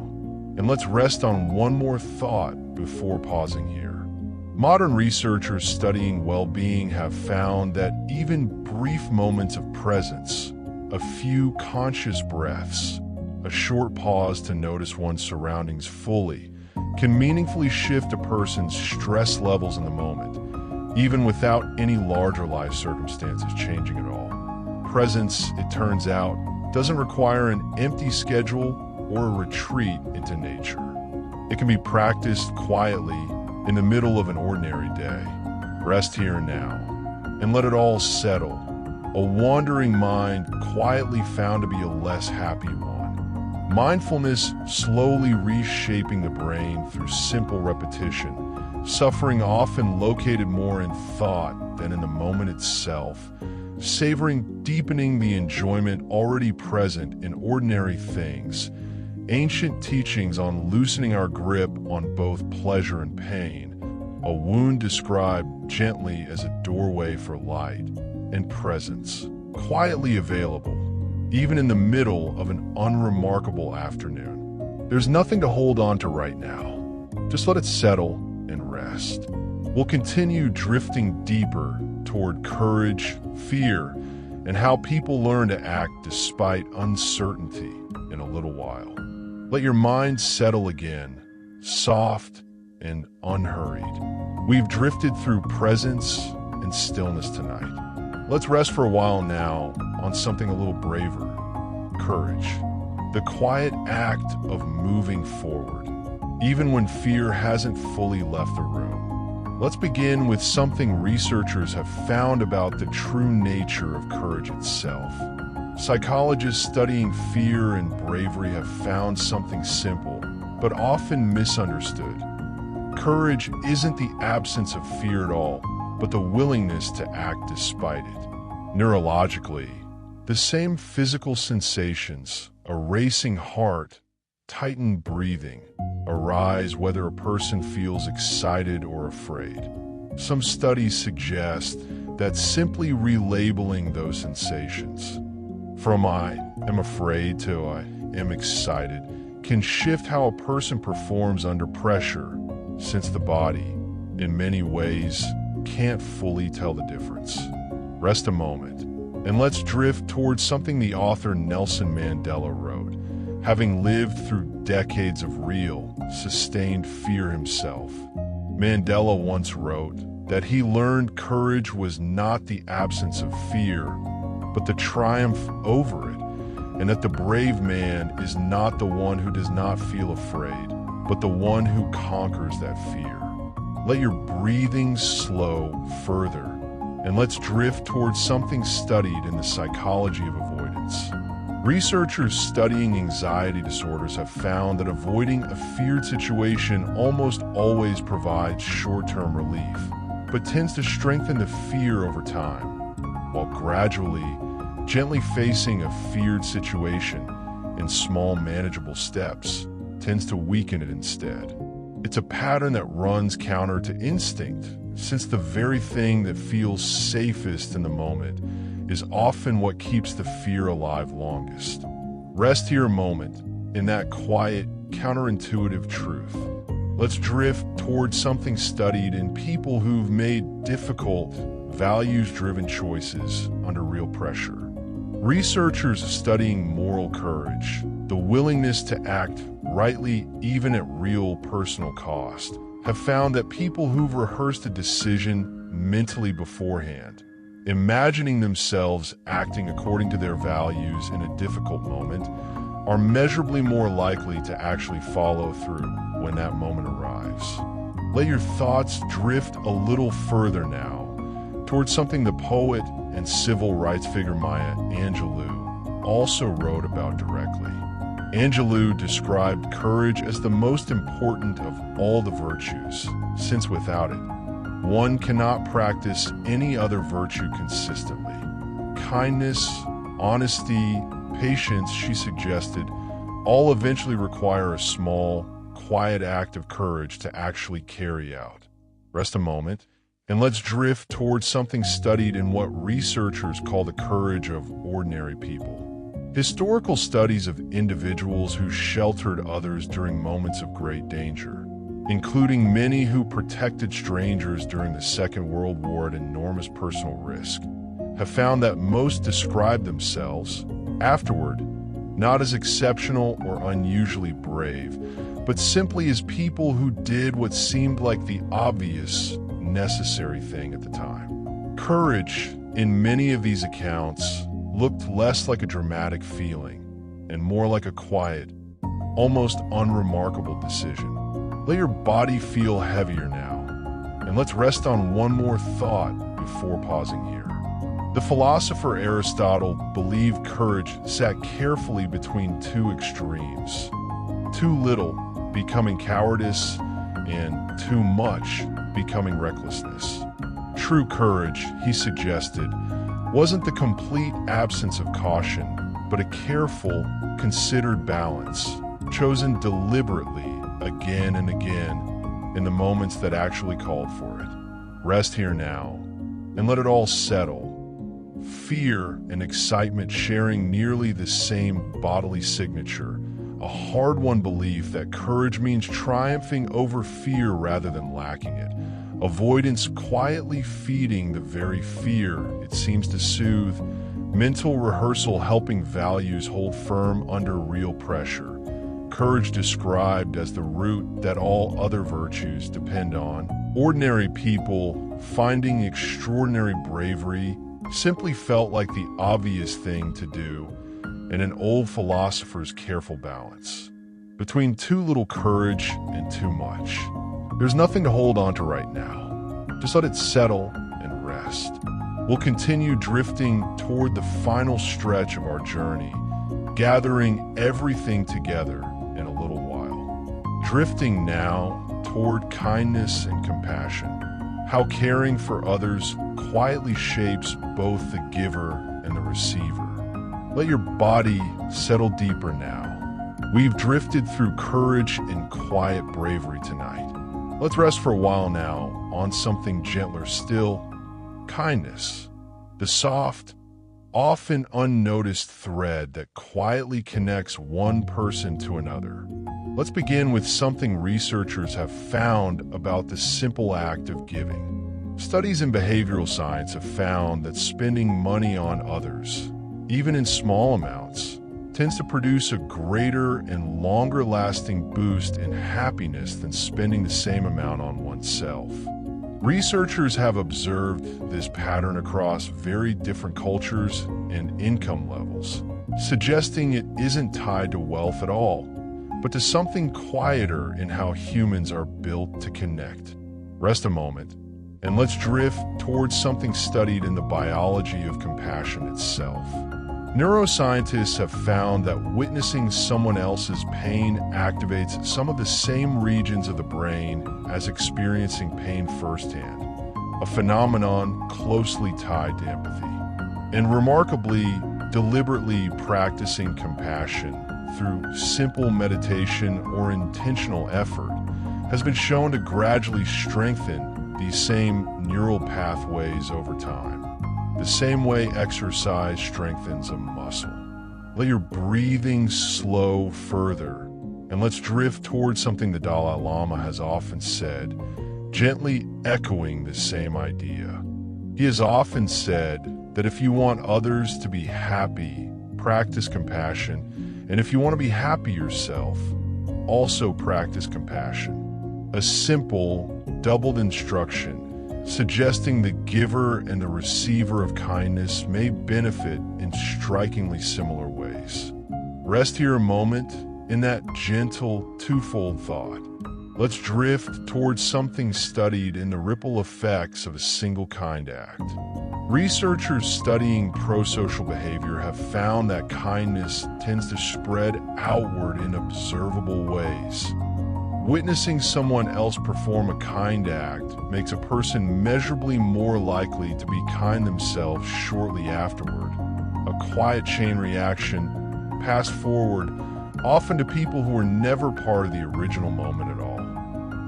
and let's rest on one more thought before pausing here. Modern researchers studying well-being have found that even brief moments of presence, a few conscious breaths, a short pause to notice one's surroundings fully, can meaningfully shift a person's stress levels in the moment, even without any larger life circumstances changing at all. Presence, it turns out, doesn't require an empty schedule or a retreat into nature. It can be practiced quietly in the middle of an ordinary day. Rest here and now, and let it all settle. A wandering mind quietly found to be a less happy one. Mindfulness slowly reshaping the brain through simple repetition, suffering often located more in thought than in the moment itself, savoring deepening the enjoyment already present in ordinary things, ancient teachings on loosening our grip on both pleasure and pain, a wound described gently as a doorway for light, and presence, quietly available, even in the middle of an unremarkable afternoon. There's nothing to hold on to right now. Just let it settle and rest. We'll continue drifting deeper toward courage, fear, and how people learn to act despite uncertainty in a little while. Let your mind settle again, soft and unhurried. We've drifted through presence and stillness tonight. Let's rest for a while now on something a little braver, courage. The quiet act of moving forward, even when fear hasn't fully left the room. Let's begin with something researchers have found about the true nature of courage itself. Psychologists studying fear and bravery have found something simple, but often misunderstood. Courage isn't the absence of fear at all, but the willingness to act despite it. Neurologically, the same physical sensations, a racing heart, tightened breathing, arise whether a person feels excited or afraid. Some studies suggest that simply relabeling those sensations, from I am afraid to I am excited, can shift how a person performs under pressure, since the body, in many ways, can't fully tell the difference. Rest a moment, and let's drift towards something the author Nelson Mandela wrote, having lived through decades of real, sustained fear himself. Mandela once wrote that he learned courage was not the absence of fear, but the triumph over it, and that the brave man is not the one who does not feel afraid, but the one who conquers that fear. Let your breathing slow further, and let's drift towards something studied in the psychology of avoidance. Researchers studying anxiety disorders have found that avoiding a feared situation almost always provides short-term relief, but tends to strengthen the fear over time, while gradually, gently facing a feared situation in small, manageable steps tends to weaken it instead. It's a pattern that runs counter to instinct, since the very thing that feels safest in the moment is often what keeps the fear alive longest. Rest here a moment in that quiet, counterintuitive truth. Let's drift towards something studied in people who've made difficult, values-driven choices under real pressure. Researchers studying moral courage, the willingness to act rightly even at real personal cost, have found that people who've rehearsed a decision mentally beforehand, imagining themselves acting according to their values in a difficult moment, are measurably more likely to actually follow through when that moment arrives. Let your thoughts drift a little further now towards something the poet and civil rights figure Maya Angelou also wrote about directly. Angelou described courage as the most important of all the virtues, since without it, one cannot practice any other virtue consistently. Kindness, honesty, patience, she suggested, all eventually require a small, quiet act of courage to actually carry out. Rest a moment, and let's drift towards something studied in what researchers call the courage of ordinary people. Historical studies of individuals who sheltered others during moments of great danger, including many who protected strangers during the Second World War at enormous personal risk, have found that most describe themselves, afterward, not as exceptional or unusually brave, but simply as people who did what seemed like the obvious, necessary thing at the time. Courage, in many of these accounts, looked less like a dramatic feeling and more like a quiet, almost unremarkable decision. Let your body feel heavier now, and let's rest on one more thought before pausing here. The philosopher Aristotle believed courage sat carefully between two extremes. Too little, becoming cowardice, and too much, becoming recklessness. True courage, he suggested, wasn't the complete absence of caution, but a careful, considered balance, chosen deliberately again and again in the moments that actually called for it. Rest here now, and let it all settle. Fear and excitement sharing nearly the same bodily signature, a hard-won belief that courage means triumphing over fear rather than lacking it. Avoidance quietly feeding the very fear it seems to soothe. Mental rehearsal helping values hold firm under real pressure. Courage described as the root that all other virtues depend on. Ordinary people finding extraordinary bravery simply felt like the obvious thing to do, and an old philosopher's careful balance between too little courage and too much. There's nothing to hold on to right now. Just let it settle and rest. We'll continue drifting toward the final stretch of our journey, gathering everything together in a little while. Drifting now toward kindness and compassion. How caring for others quietly shapes both the giver and the receiver. Let your body settle deeper now. We've drifted through courage and quiet bravery tonight. Let's rest for a while now on something gentler still, kindness. The soft, often unnoticed thread that quietly connects one person to another. Let's begin with something researchers have found about the simple act of giving. Studies in behavioral science have found that spending money on others, even in small amounts, tends to produce a greater and longer-lasting boost in happiness than spending the same amount on oneself. Researchers have observed this pattern across very different cultures and income levels, suggesting it isn't tied to wealth at all, but to something quieter in how humans are built to connect. Rest a moment, and let's drift towards something studied in the biology of compassion itself. Neuroscientists have found that witnessing someone else's pain activates some of the same regions of the brain as experiencing pain firsthand, a phenomenon closely tied to empathy. And remarkably, deliberately practicing compassion through simple meditation or intentional effort has been shown to gradually strengthen these same neural pathways over time. The same way exercise strengthens a muscle. Let your breathing slow further, and let's drift towards something the Dalai Lama has often said, gently echoing the same idea. He has often said that if you want others to be happy, practice compassion, and if you want to be happy yourself, also practice compassion. A simple, doubled instruction suggesting the giver and the receiver of kindness may benefit in strikingly similar ways. Rest here a moment in that gentle, twofold thought. Let's drift towards something studied in the ripple effects of a single kind act. Researchers studying prosocial behavior have found that kindness tends to spread outward in observable ways. Witnessing someone else perform a kind act makes a person measurably more likely to be kind themselves shortly afterward. A quiet chain reaction passed forward, often to people who were never part of the original moment at all.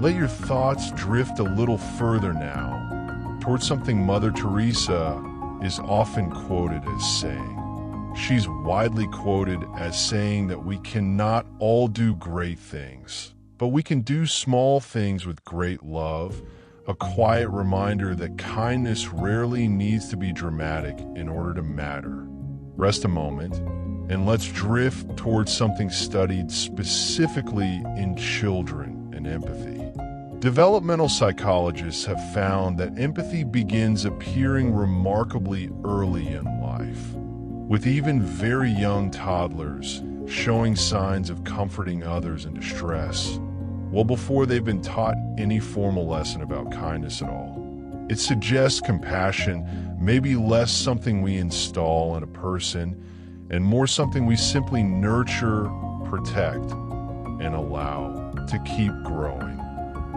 Let your thoughts drift a little further now, towards something Mother Teresa is often quoted as saying. She's widely quoted as saying that we cannot all do great things, but we can do small things with great love, a quiet reminder that kindness rarely needs to be dramatic in order to matter. Rest a moment, and let's drift towards something studied specifically in children and empathy. Developmental psychologists have found that empathy begins appearing remarkably early in life, with even very young toddlers showing signs of comforting others in distress, well before they've been taught any formal lesson about kindness at all. It suggests compassion may be less something we install in a person and more something we simply nurture, protect, and allow to keep growing.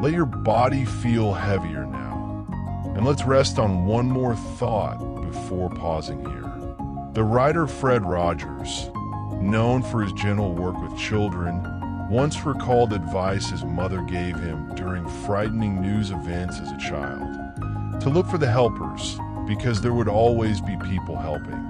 Let your body feel heavier now. And let's rest on one more thought before pausing here. The writer Fred Rogers, known for his gentle work with children, once recalled advice his mother gave him during frightening news events as a child: to look for the helpers, because there would always be people helping.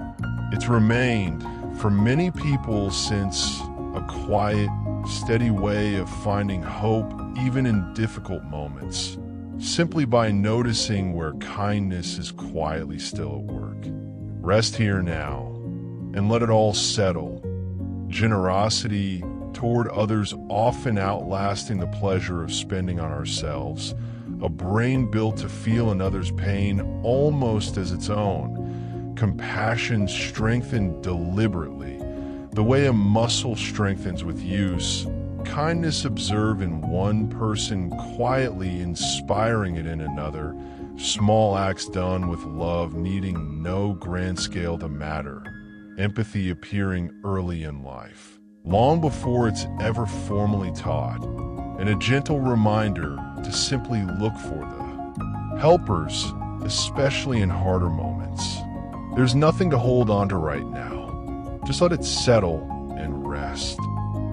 It's remained for many people since a quiet, steady way of finding hope even in difficult moments, simply by noticing where kindness is quietly still at work. Rest here now and let it all settle. Generosity toward others often outlasting the pleasure of spending on ourselves. A brain built to feel another's pain almost as its own. Compassion strengthened deliberately, the way a muscle strengthens with use. Kindness observed in one person, quietly inspiring it in another. Small acts done with love, needing no grand scale to matter. Empathy appearing early in life, long before it's ever formally taught, and a gentle reminder to simply look for the helpers, especially in harder moments. There's nothing to hold on to right now. Just let it settle and rest.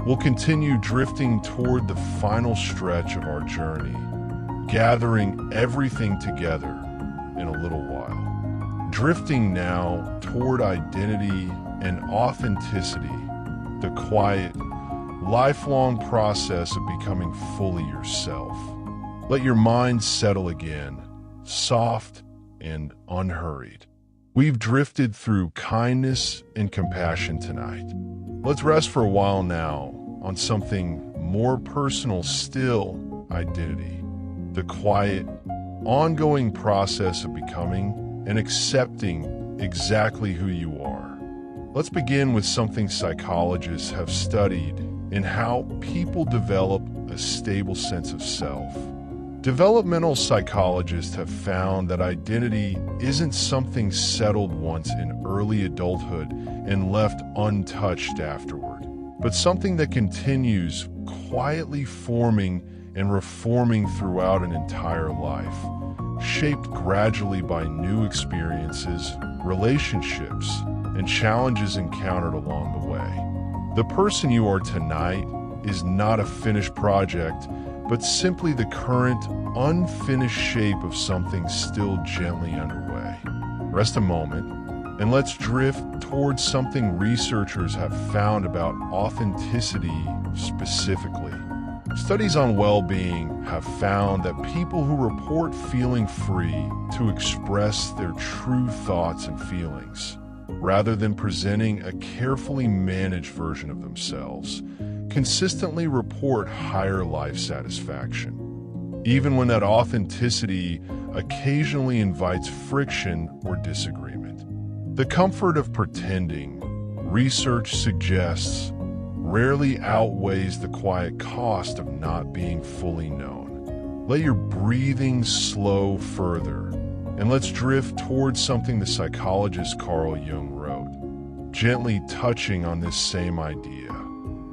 We'll continue drifting toward the final stretch of our journey, gathering everything together in a little while. Drifting now toward identity and authenticity, the quiet, lifelong process of becoming fully yourself. Let your mind settle again, soft and unhurried. We've drifted through kindness and compassion tonight. Let's rest for a while now on something more personal still: identity. The quiet, ongoing process of becoming and accepting exactly who you are. Let's begin with something psychologists have studied in how people develop a stable sense of self. Developmental psychologists have found that identity isn't something settled once in early adulthood and left untouched afterward, but something that continues quietly forming and reforming throughout an entire life, shaped gradually by new experiences, relationships, and challenges encountered along the way. The person you are tonight is not a finished project, but simply the current, unfinished shape of something still gently underway. Rest a moment, and let's drift towards something researchers have found about authenticity specifically. Studies on well-being have found that people who report feeling free to express their true thoughts and feelings, rather than presenting a carefully managed version of themselves, consistently report higher life satisfaction, even when that authenticity occasionally invites friction or disagreement. The comfort of pretending, research suggests, rarely outweighs the quiet cost of not being fully known. Let your breathing slow further, and let's drift towards something the psychologist Carl Jung wrote, gently touching on this same idea.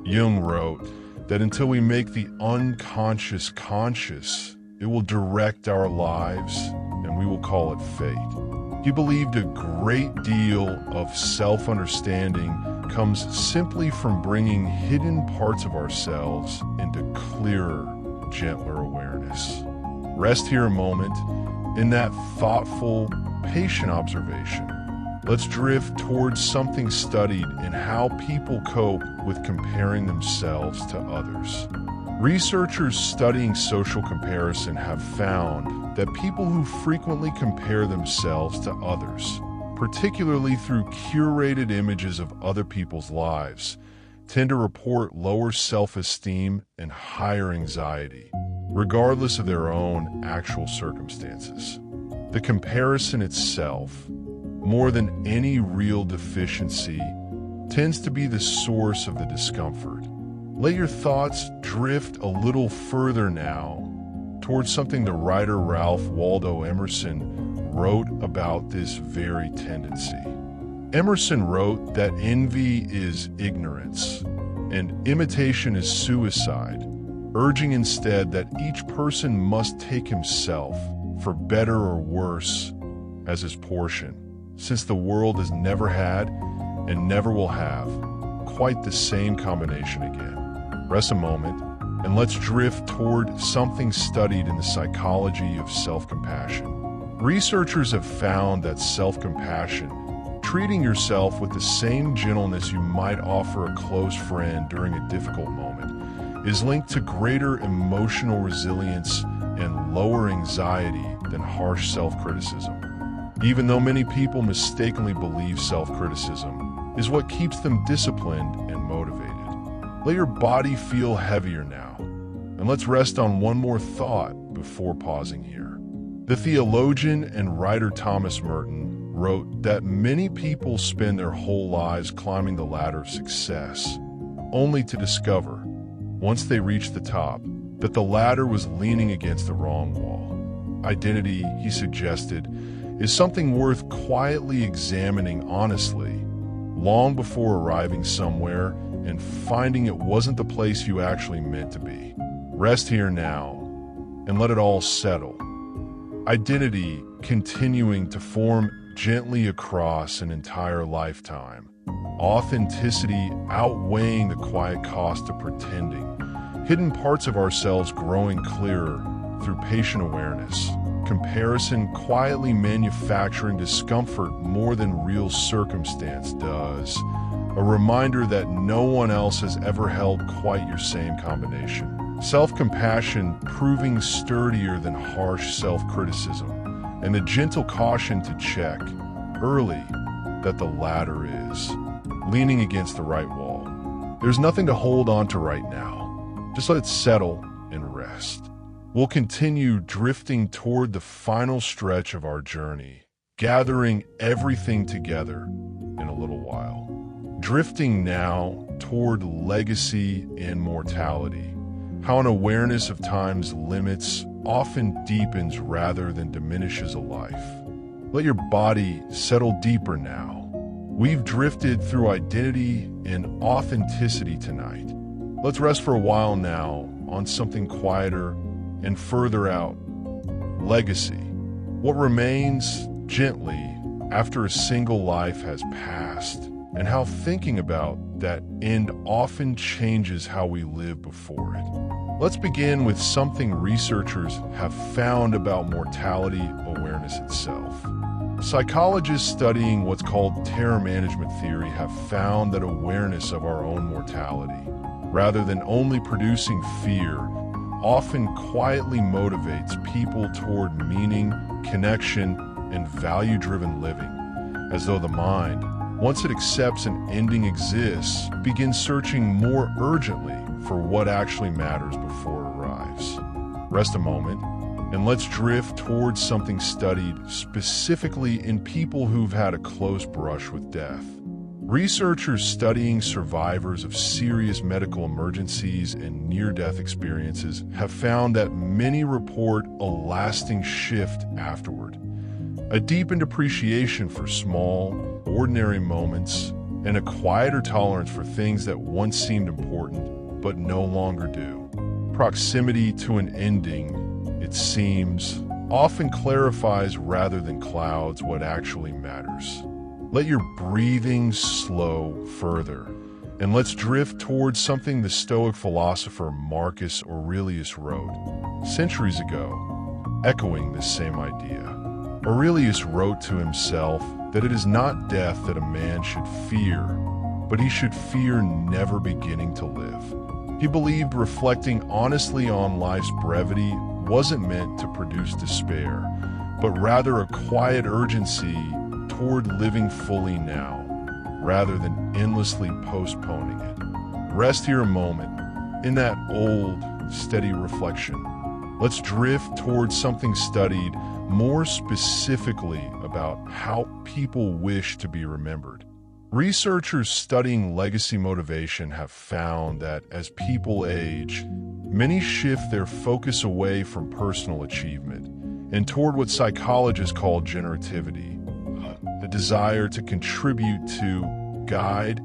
Jung wrote that until we make the unconscious conscious, it will direct our lives, and we will call it fate. He believed a great deal of self-understanding comes simply from bringing hidden parts of ourselves into clearer, gentler awareness. Rest here a moment in that thoughtful, patient observation. Let's drift towards something studied in how people cope with comparing themselves to others. Researchers studying social comparison have found that people who frequently compare themselves to others, particularly through curated images of other people's lives, tend to report lower self-esteem and higher anxiety, regardless of their own actual circumstances. The comparison itself, more than any real deficiency, tends to be the source of the discomfort. Let your thoughts drift a little further now towards something the writer Ralph Waldo Emerson wrote about this very tendency. Emerson wrote that envy is ignorance and imitation is suicide, urging instead that each person must take himself, for better or worse, as his portion, since the world has never had and never will have quite the same combination again. Rest a moment, and let's drift toward something studied in the psychology of self-compassion. Researchers have found that self-compassion, treating yourself with the same gentleness you might offer a close friend during a difficult moment, is linked to greater emotional resilience and lower anxiety than harsh self-criticism. Even though many people mistakenly believe self-criticism is what keeps them disciplined and motivated. Let your body feel heavier now, and let's rest on one more thought before pausing here. The theologian and writer Thomas Merton wrote that many people spend their whole lives climbing the ladder of success, only to discover, once they reach the top, that the ladder was leaning against the wrong wall. Identity, he suggested, is something worth quietly examining honestly, long before arriving somewhere and finding it wasn't the place you actually meant to be. Rest here now and let it all settle. Identity continuing to form gently across an entire lifetime. Authenticity outweighing the quiet cost of pretending. Hidden parts of ourselves growing clearer through patient awareness. Comparison quietly manufacturing discomfort more than real circumstance does. A reminder that no one else has ever held quite your same combination. Self-compassion proving sturdier than harsh self-criticism, and the gentle caution to check, early, that the ladder is leaning against the right wall. There's nothing to hold on to right now. Just let it settle and rest. We'll continue drifting toward the final stretch of our journey, gathering everything together in a little while. Drifting now toward legacy and mortality, how an awareness of time's limits often deepens rather than diminishes a life. Let your body settle deeper now. We've drifted through identity and authenticity tonight. Let's rest for a while now on something quieter and further out. Legacy. What remains gently after a single life has passed, and how thinking about that end often changes how we live before it. Let's begin with something researchers have found about mortality awareness itself. Psychologists studying what's called terror management theory have found that awareness of our own mortality, rather than only producing fear, often quietly motivates people toward meaning, connection, and value-driven living, as though the mind, once it accepts an ending exists, begins searching more urgently for what actually matters before it arrives. Rest a moment, and let's drift towards something studied specifically in people who've had a close brush with death. Researchers studying survivors of serious medical emergencies and near-death experiences have found that many report a lasting shift afterward. A deepened appreciation for small, ordinary moments, and a quieter tolerance for things that once seemed important but no longer do. Proximity to an ending, it seems, often clarifies rather than clouds what actually matters. Let your breathing slow further, and let's drift towards something the Stoic philosopher Marcus Aurelius wrote centuries ago, echoing this same idea. Aurelius wrote to himself that it is not death that a man should fear, but he should fear never beginning to live. He believed reflecting honestly on life's brevity wasn't meant to produce despair, but rather a quiet urgency toward living fully now, rather than endlessly postponing it. Rest here a moment in that old, steady reflection. Let's drift towards something studied more specifically about how people wish to be remembered. Researchers studying legacy motivation have found that as people age, many shift their focus away from personal achievement and toward what psychologists call generativity, the desire to contribute to, guide,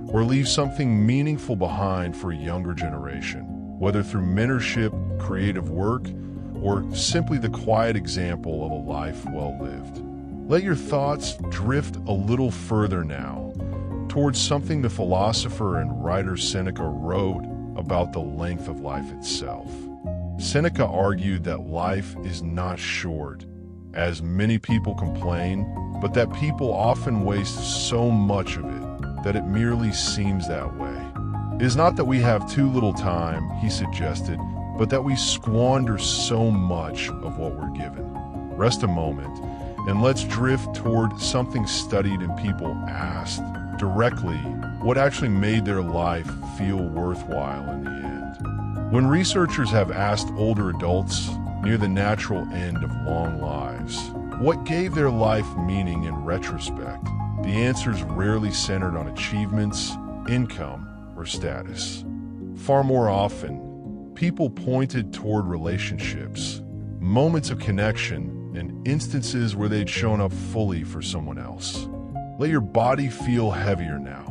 or leave something meaningful behind for a younger generation, whether through mentorship, creative work, or simply the quiet example of a life well lived. Let your thoughts drift a little further now towards something the philosopher and writer Seneca wrote about the length of life itself. Seneca argued that life is not short, as many people complain, but that people often waste so much of it that it merely seems that way. It is not that we have too little time, he suggested, but that we squander so much of what we're given. Rest a moment, and let's drift toward something studied and people asked directly what actually made their life feel worthwhile in the end. When researchers have asked older adults near the natural end of long lives what gave their life meaning in retrospect, the answers rarely centered on achievements, income, or status. Far more often, people pointed toward relationships, moments of connection, and instances where they'd shown up fully for someone else. Let your body feel heavier now,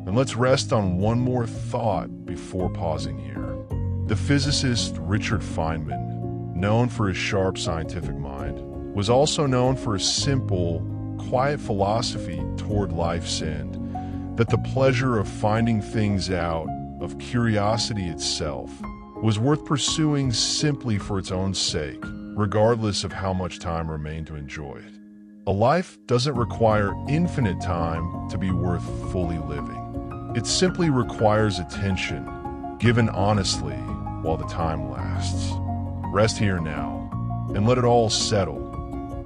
and let's rest on one more thought before pausing here. The physicist Richard Feynman, known for his sharp scientific mind, was also known for a simple, quiet philosophy toward life's end, that the pleasure of finding things out, of curiosity itself, was worth pursuing simply for its own sake, regardless of how much time remained to enjoy it. A life doesn't require infinite time to be worth fully living. It simply requires attention, given honestly while the time lasts. Rest here now, and let it all settle.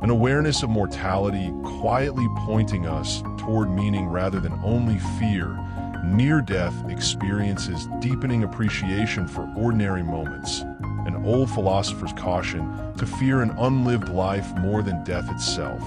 An awareness of mortality quietly pointing us toward meaning rather than only fear. Near-death experiences deepening appreciation for ordinary moments, an old philosopher's caution to fear an unlived life more than death itself,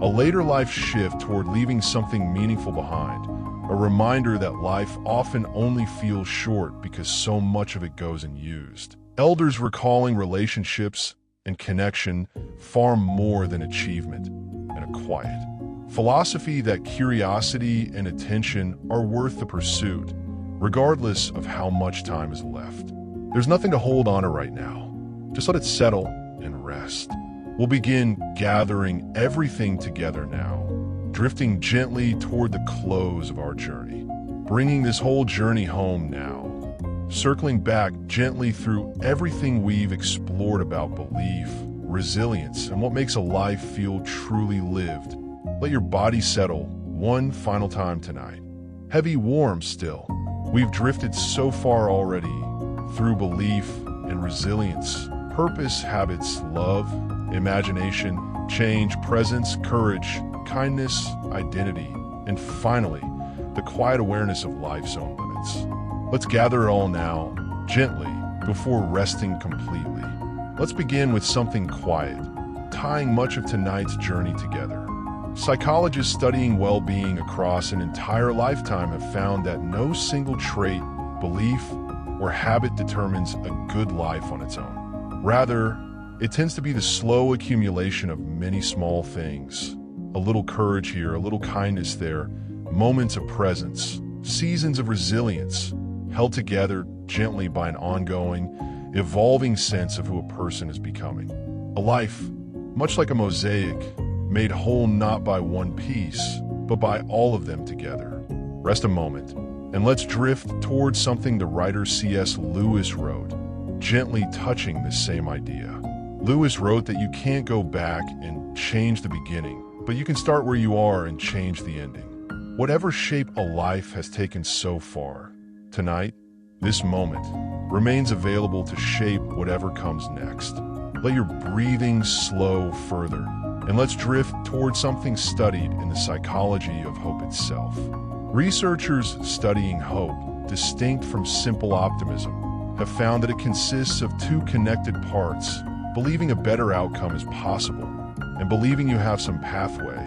a later life shift toward leaving something meaningful behind, a reminder that life often only feels short because so much of it goes unused. Elders recalling relationships and connection far more than achievement and a quiet philosophy that curiosity and attention are worth the pursuit, regardless of how much time is left. There's nothing to hold on to right now. Just let it settle and rest. We'll begin gathering everything together now, drifting gently toward the close of our journey, bringing this whole journey home now, circling back gently through everything we've explored about belief, resilience, and what makes a life feel truly lived. Let your body settle one final time tonight. Heavy, warm still. We've drifted so far already through belief and resilience, purpose, habits, love, imagination, change, presence, courage, kindness, identity, and finally, the quiet awareness of life's own limits. Let's gather it all now, gently, before resting completely. Let's begin with something quiet, tying much of tonight's journey together. Psychologists studying well-being across an entire lifetime have found that no single trait, belief, or habit determines a good life on its own. Rather, it tends to be the slow accumulation of many small things. A little courage here, a little kindness there, moments of presence, seasons of resilience, held together gently by an ongoing, evolving sense of who a person is becoming. A life, much like a mosaic, made whole not by one piece, but by all of them together. Rest a moment, and let's drift towards something the writer C.S. Lewis wrote, gently touching this same idea. Lewis wrote that you can't go back and change the beginning, but you can start where you are and change the ending. Whatever shape a life has taken so far, tonight, this moment, remains available to shape whatever comes next. Let your breathing slow further, and let's drift towards something studied in the psychology of hope itself. Researchers studying hope, distinct from simple optimism, have found that it consists of two connected parts: believing a better outcome is possible, and believing you have some pathway,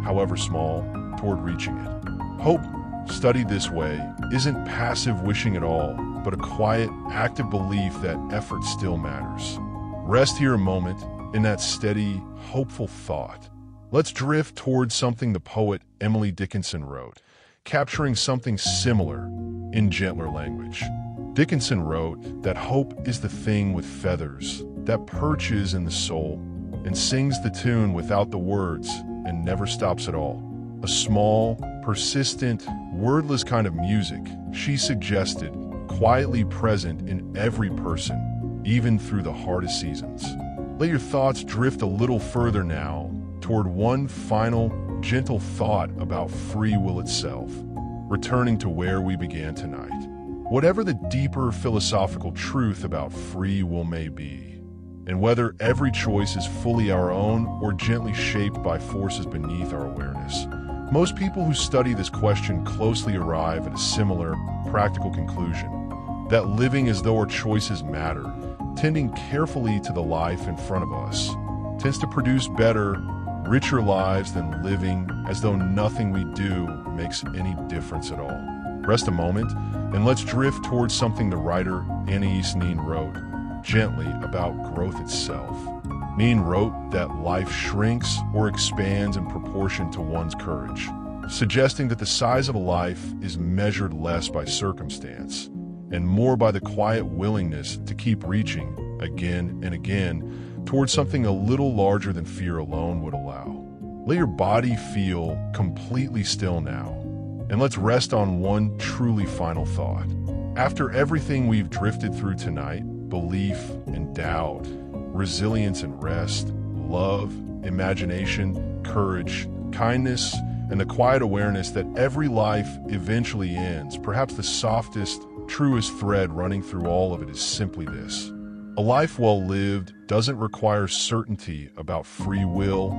however small, toward reaching it. Hope, studied this way, isn't passive wishing at all, but a quiet, active belief that effort still matters. Rest here a moment in that steady, hopeful thought. Let's drift towards something the poet Emily Dickinson wrote, capturing something similar in gentler language. Dickinson wrote that hope is the thing with feathers that perches in the soul and sings the tune without the words and never stops at all. A small, persistent, wordless kind of music, she suggested, quietly present in every person, even through the hardest seasons. Let your thoughts drift a little further now toward one final, gentle thought about free will itself, returning to where we began tonight. Whatever the deeper philosophical truth about free will may be, and whether every choice is fully our own or gently shaped by forces beneath our awareness, most people who study this question closely arrive at a similar, practical conclusion: that living as though our choices matter, tending carefully to the life in front of us, tends to produce better, richer lives than living as though nothing we do makes any difference at all. Rest a moment, and let's drift towards something the writer Anais Nin wrote, gently, about growth itself. Nin wrote that life shrinks or expands in proportion to one's courage, suggesting that the size of a life is measured less by circumstance and more by the quiet willingness to keep reaching, again and again, towards something a little larger than fear alone would allow. Let your body feel completely still now, and let's rest on one truly final thought. After everything we've drifted through tonight, belief and doubt, resilience and rest, love, imagination, courage, kindness, and the quiet awareness that every life eventually ends, perhaps the softest, truest thread running through all of it is simply this: a life well lived doesn't require certainty about free will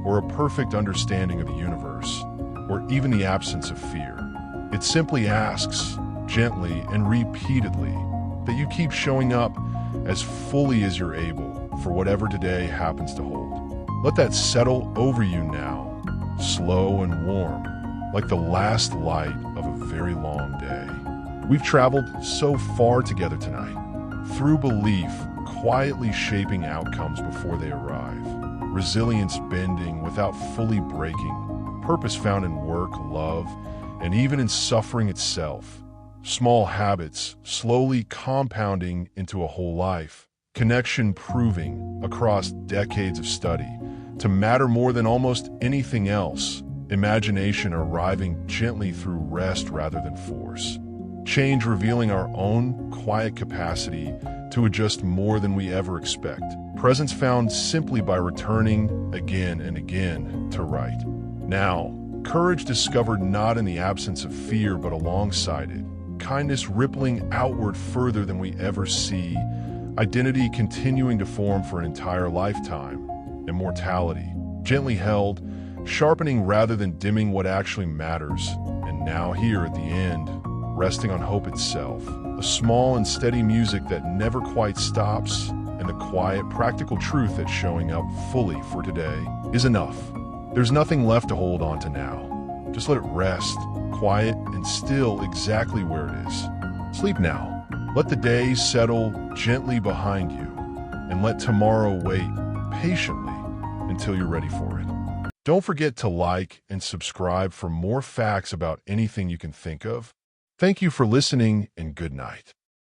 or a perfect understanding of the universe, or even the absence of fear. It simply asks, gently and repeatedly, that you keep showing up as fully as you're able for whatever today happens to hold. Let that settle over you now, slow and warm, like the last light of a very long day. We've traveled so far together tonight, through belief, quietly shaping outcomes before they arrive, resilience bending without fully breaking, purpose found in work, love, and even in suffering itself, small habits slowly compounding into a whole life, connection proving across decades of study to matter more than almost anything else, imagination arriving gently through rest rather than force, change revealing our own quiet capacity to adjust more than we ever expect, presence found simply by returning again and again to right. Now, courage discovered not in the absence of fear but alongside it, kindness rippling outward further than we ever see, identity continuing to form for an entire lifetime, immortality, gently held, sharpening rather than dimming what actually matters, and now here at the end, resting on hope itself, a small and steady music that never quite stops, and the quiet, practical truth that showing up fully for today is enough. There's nothing left to hold on to now. Just let it rest, quiet and still exactly where it is. Sleep now. Let the day settle gently behind you, and let tomorrow wait patiently until you're ready for it. Don't forget to like and subscribe for more facts about anything you can think of. Thank you for listening, and good night.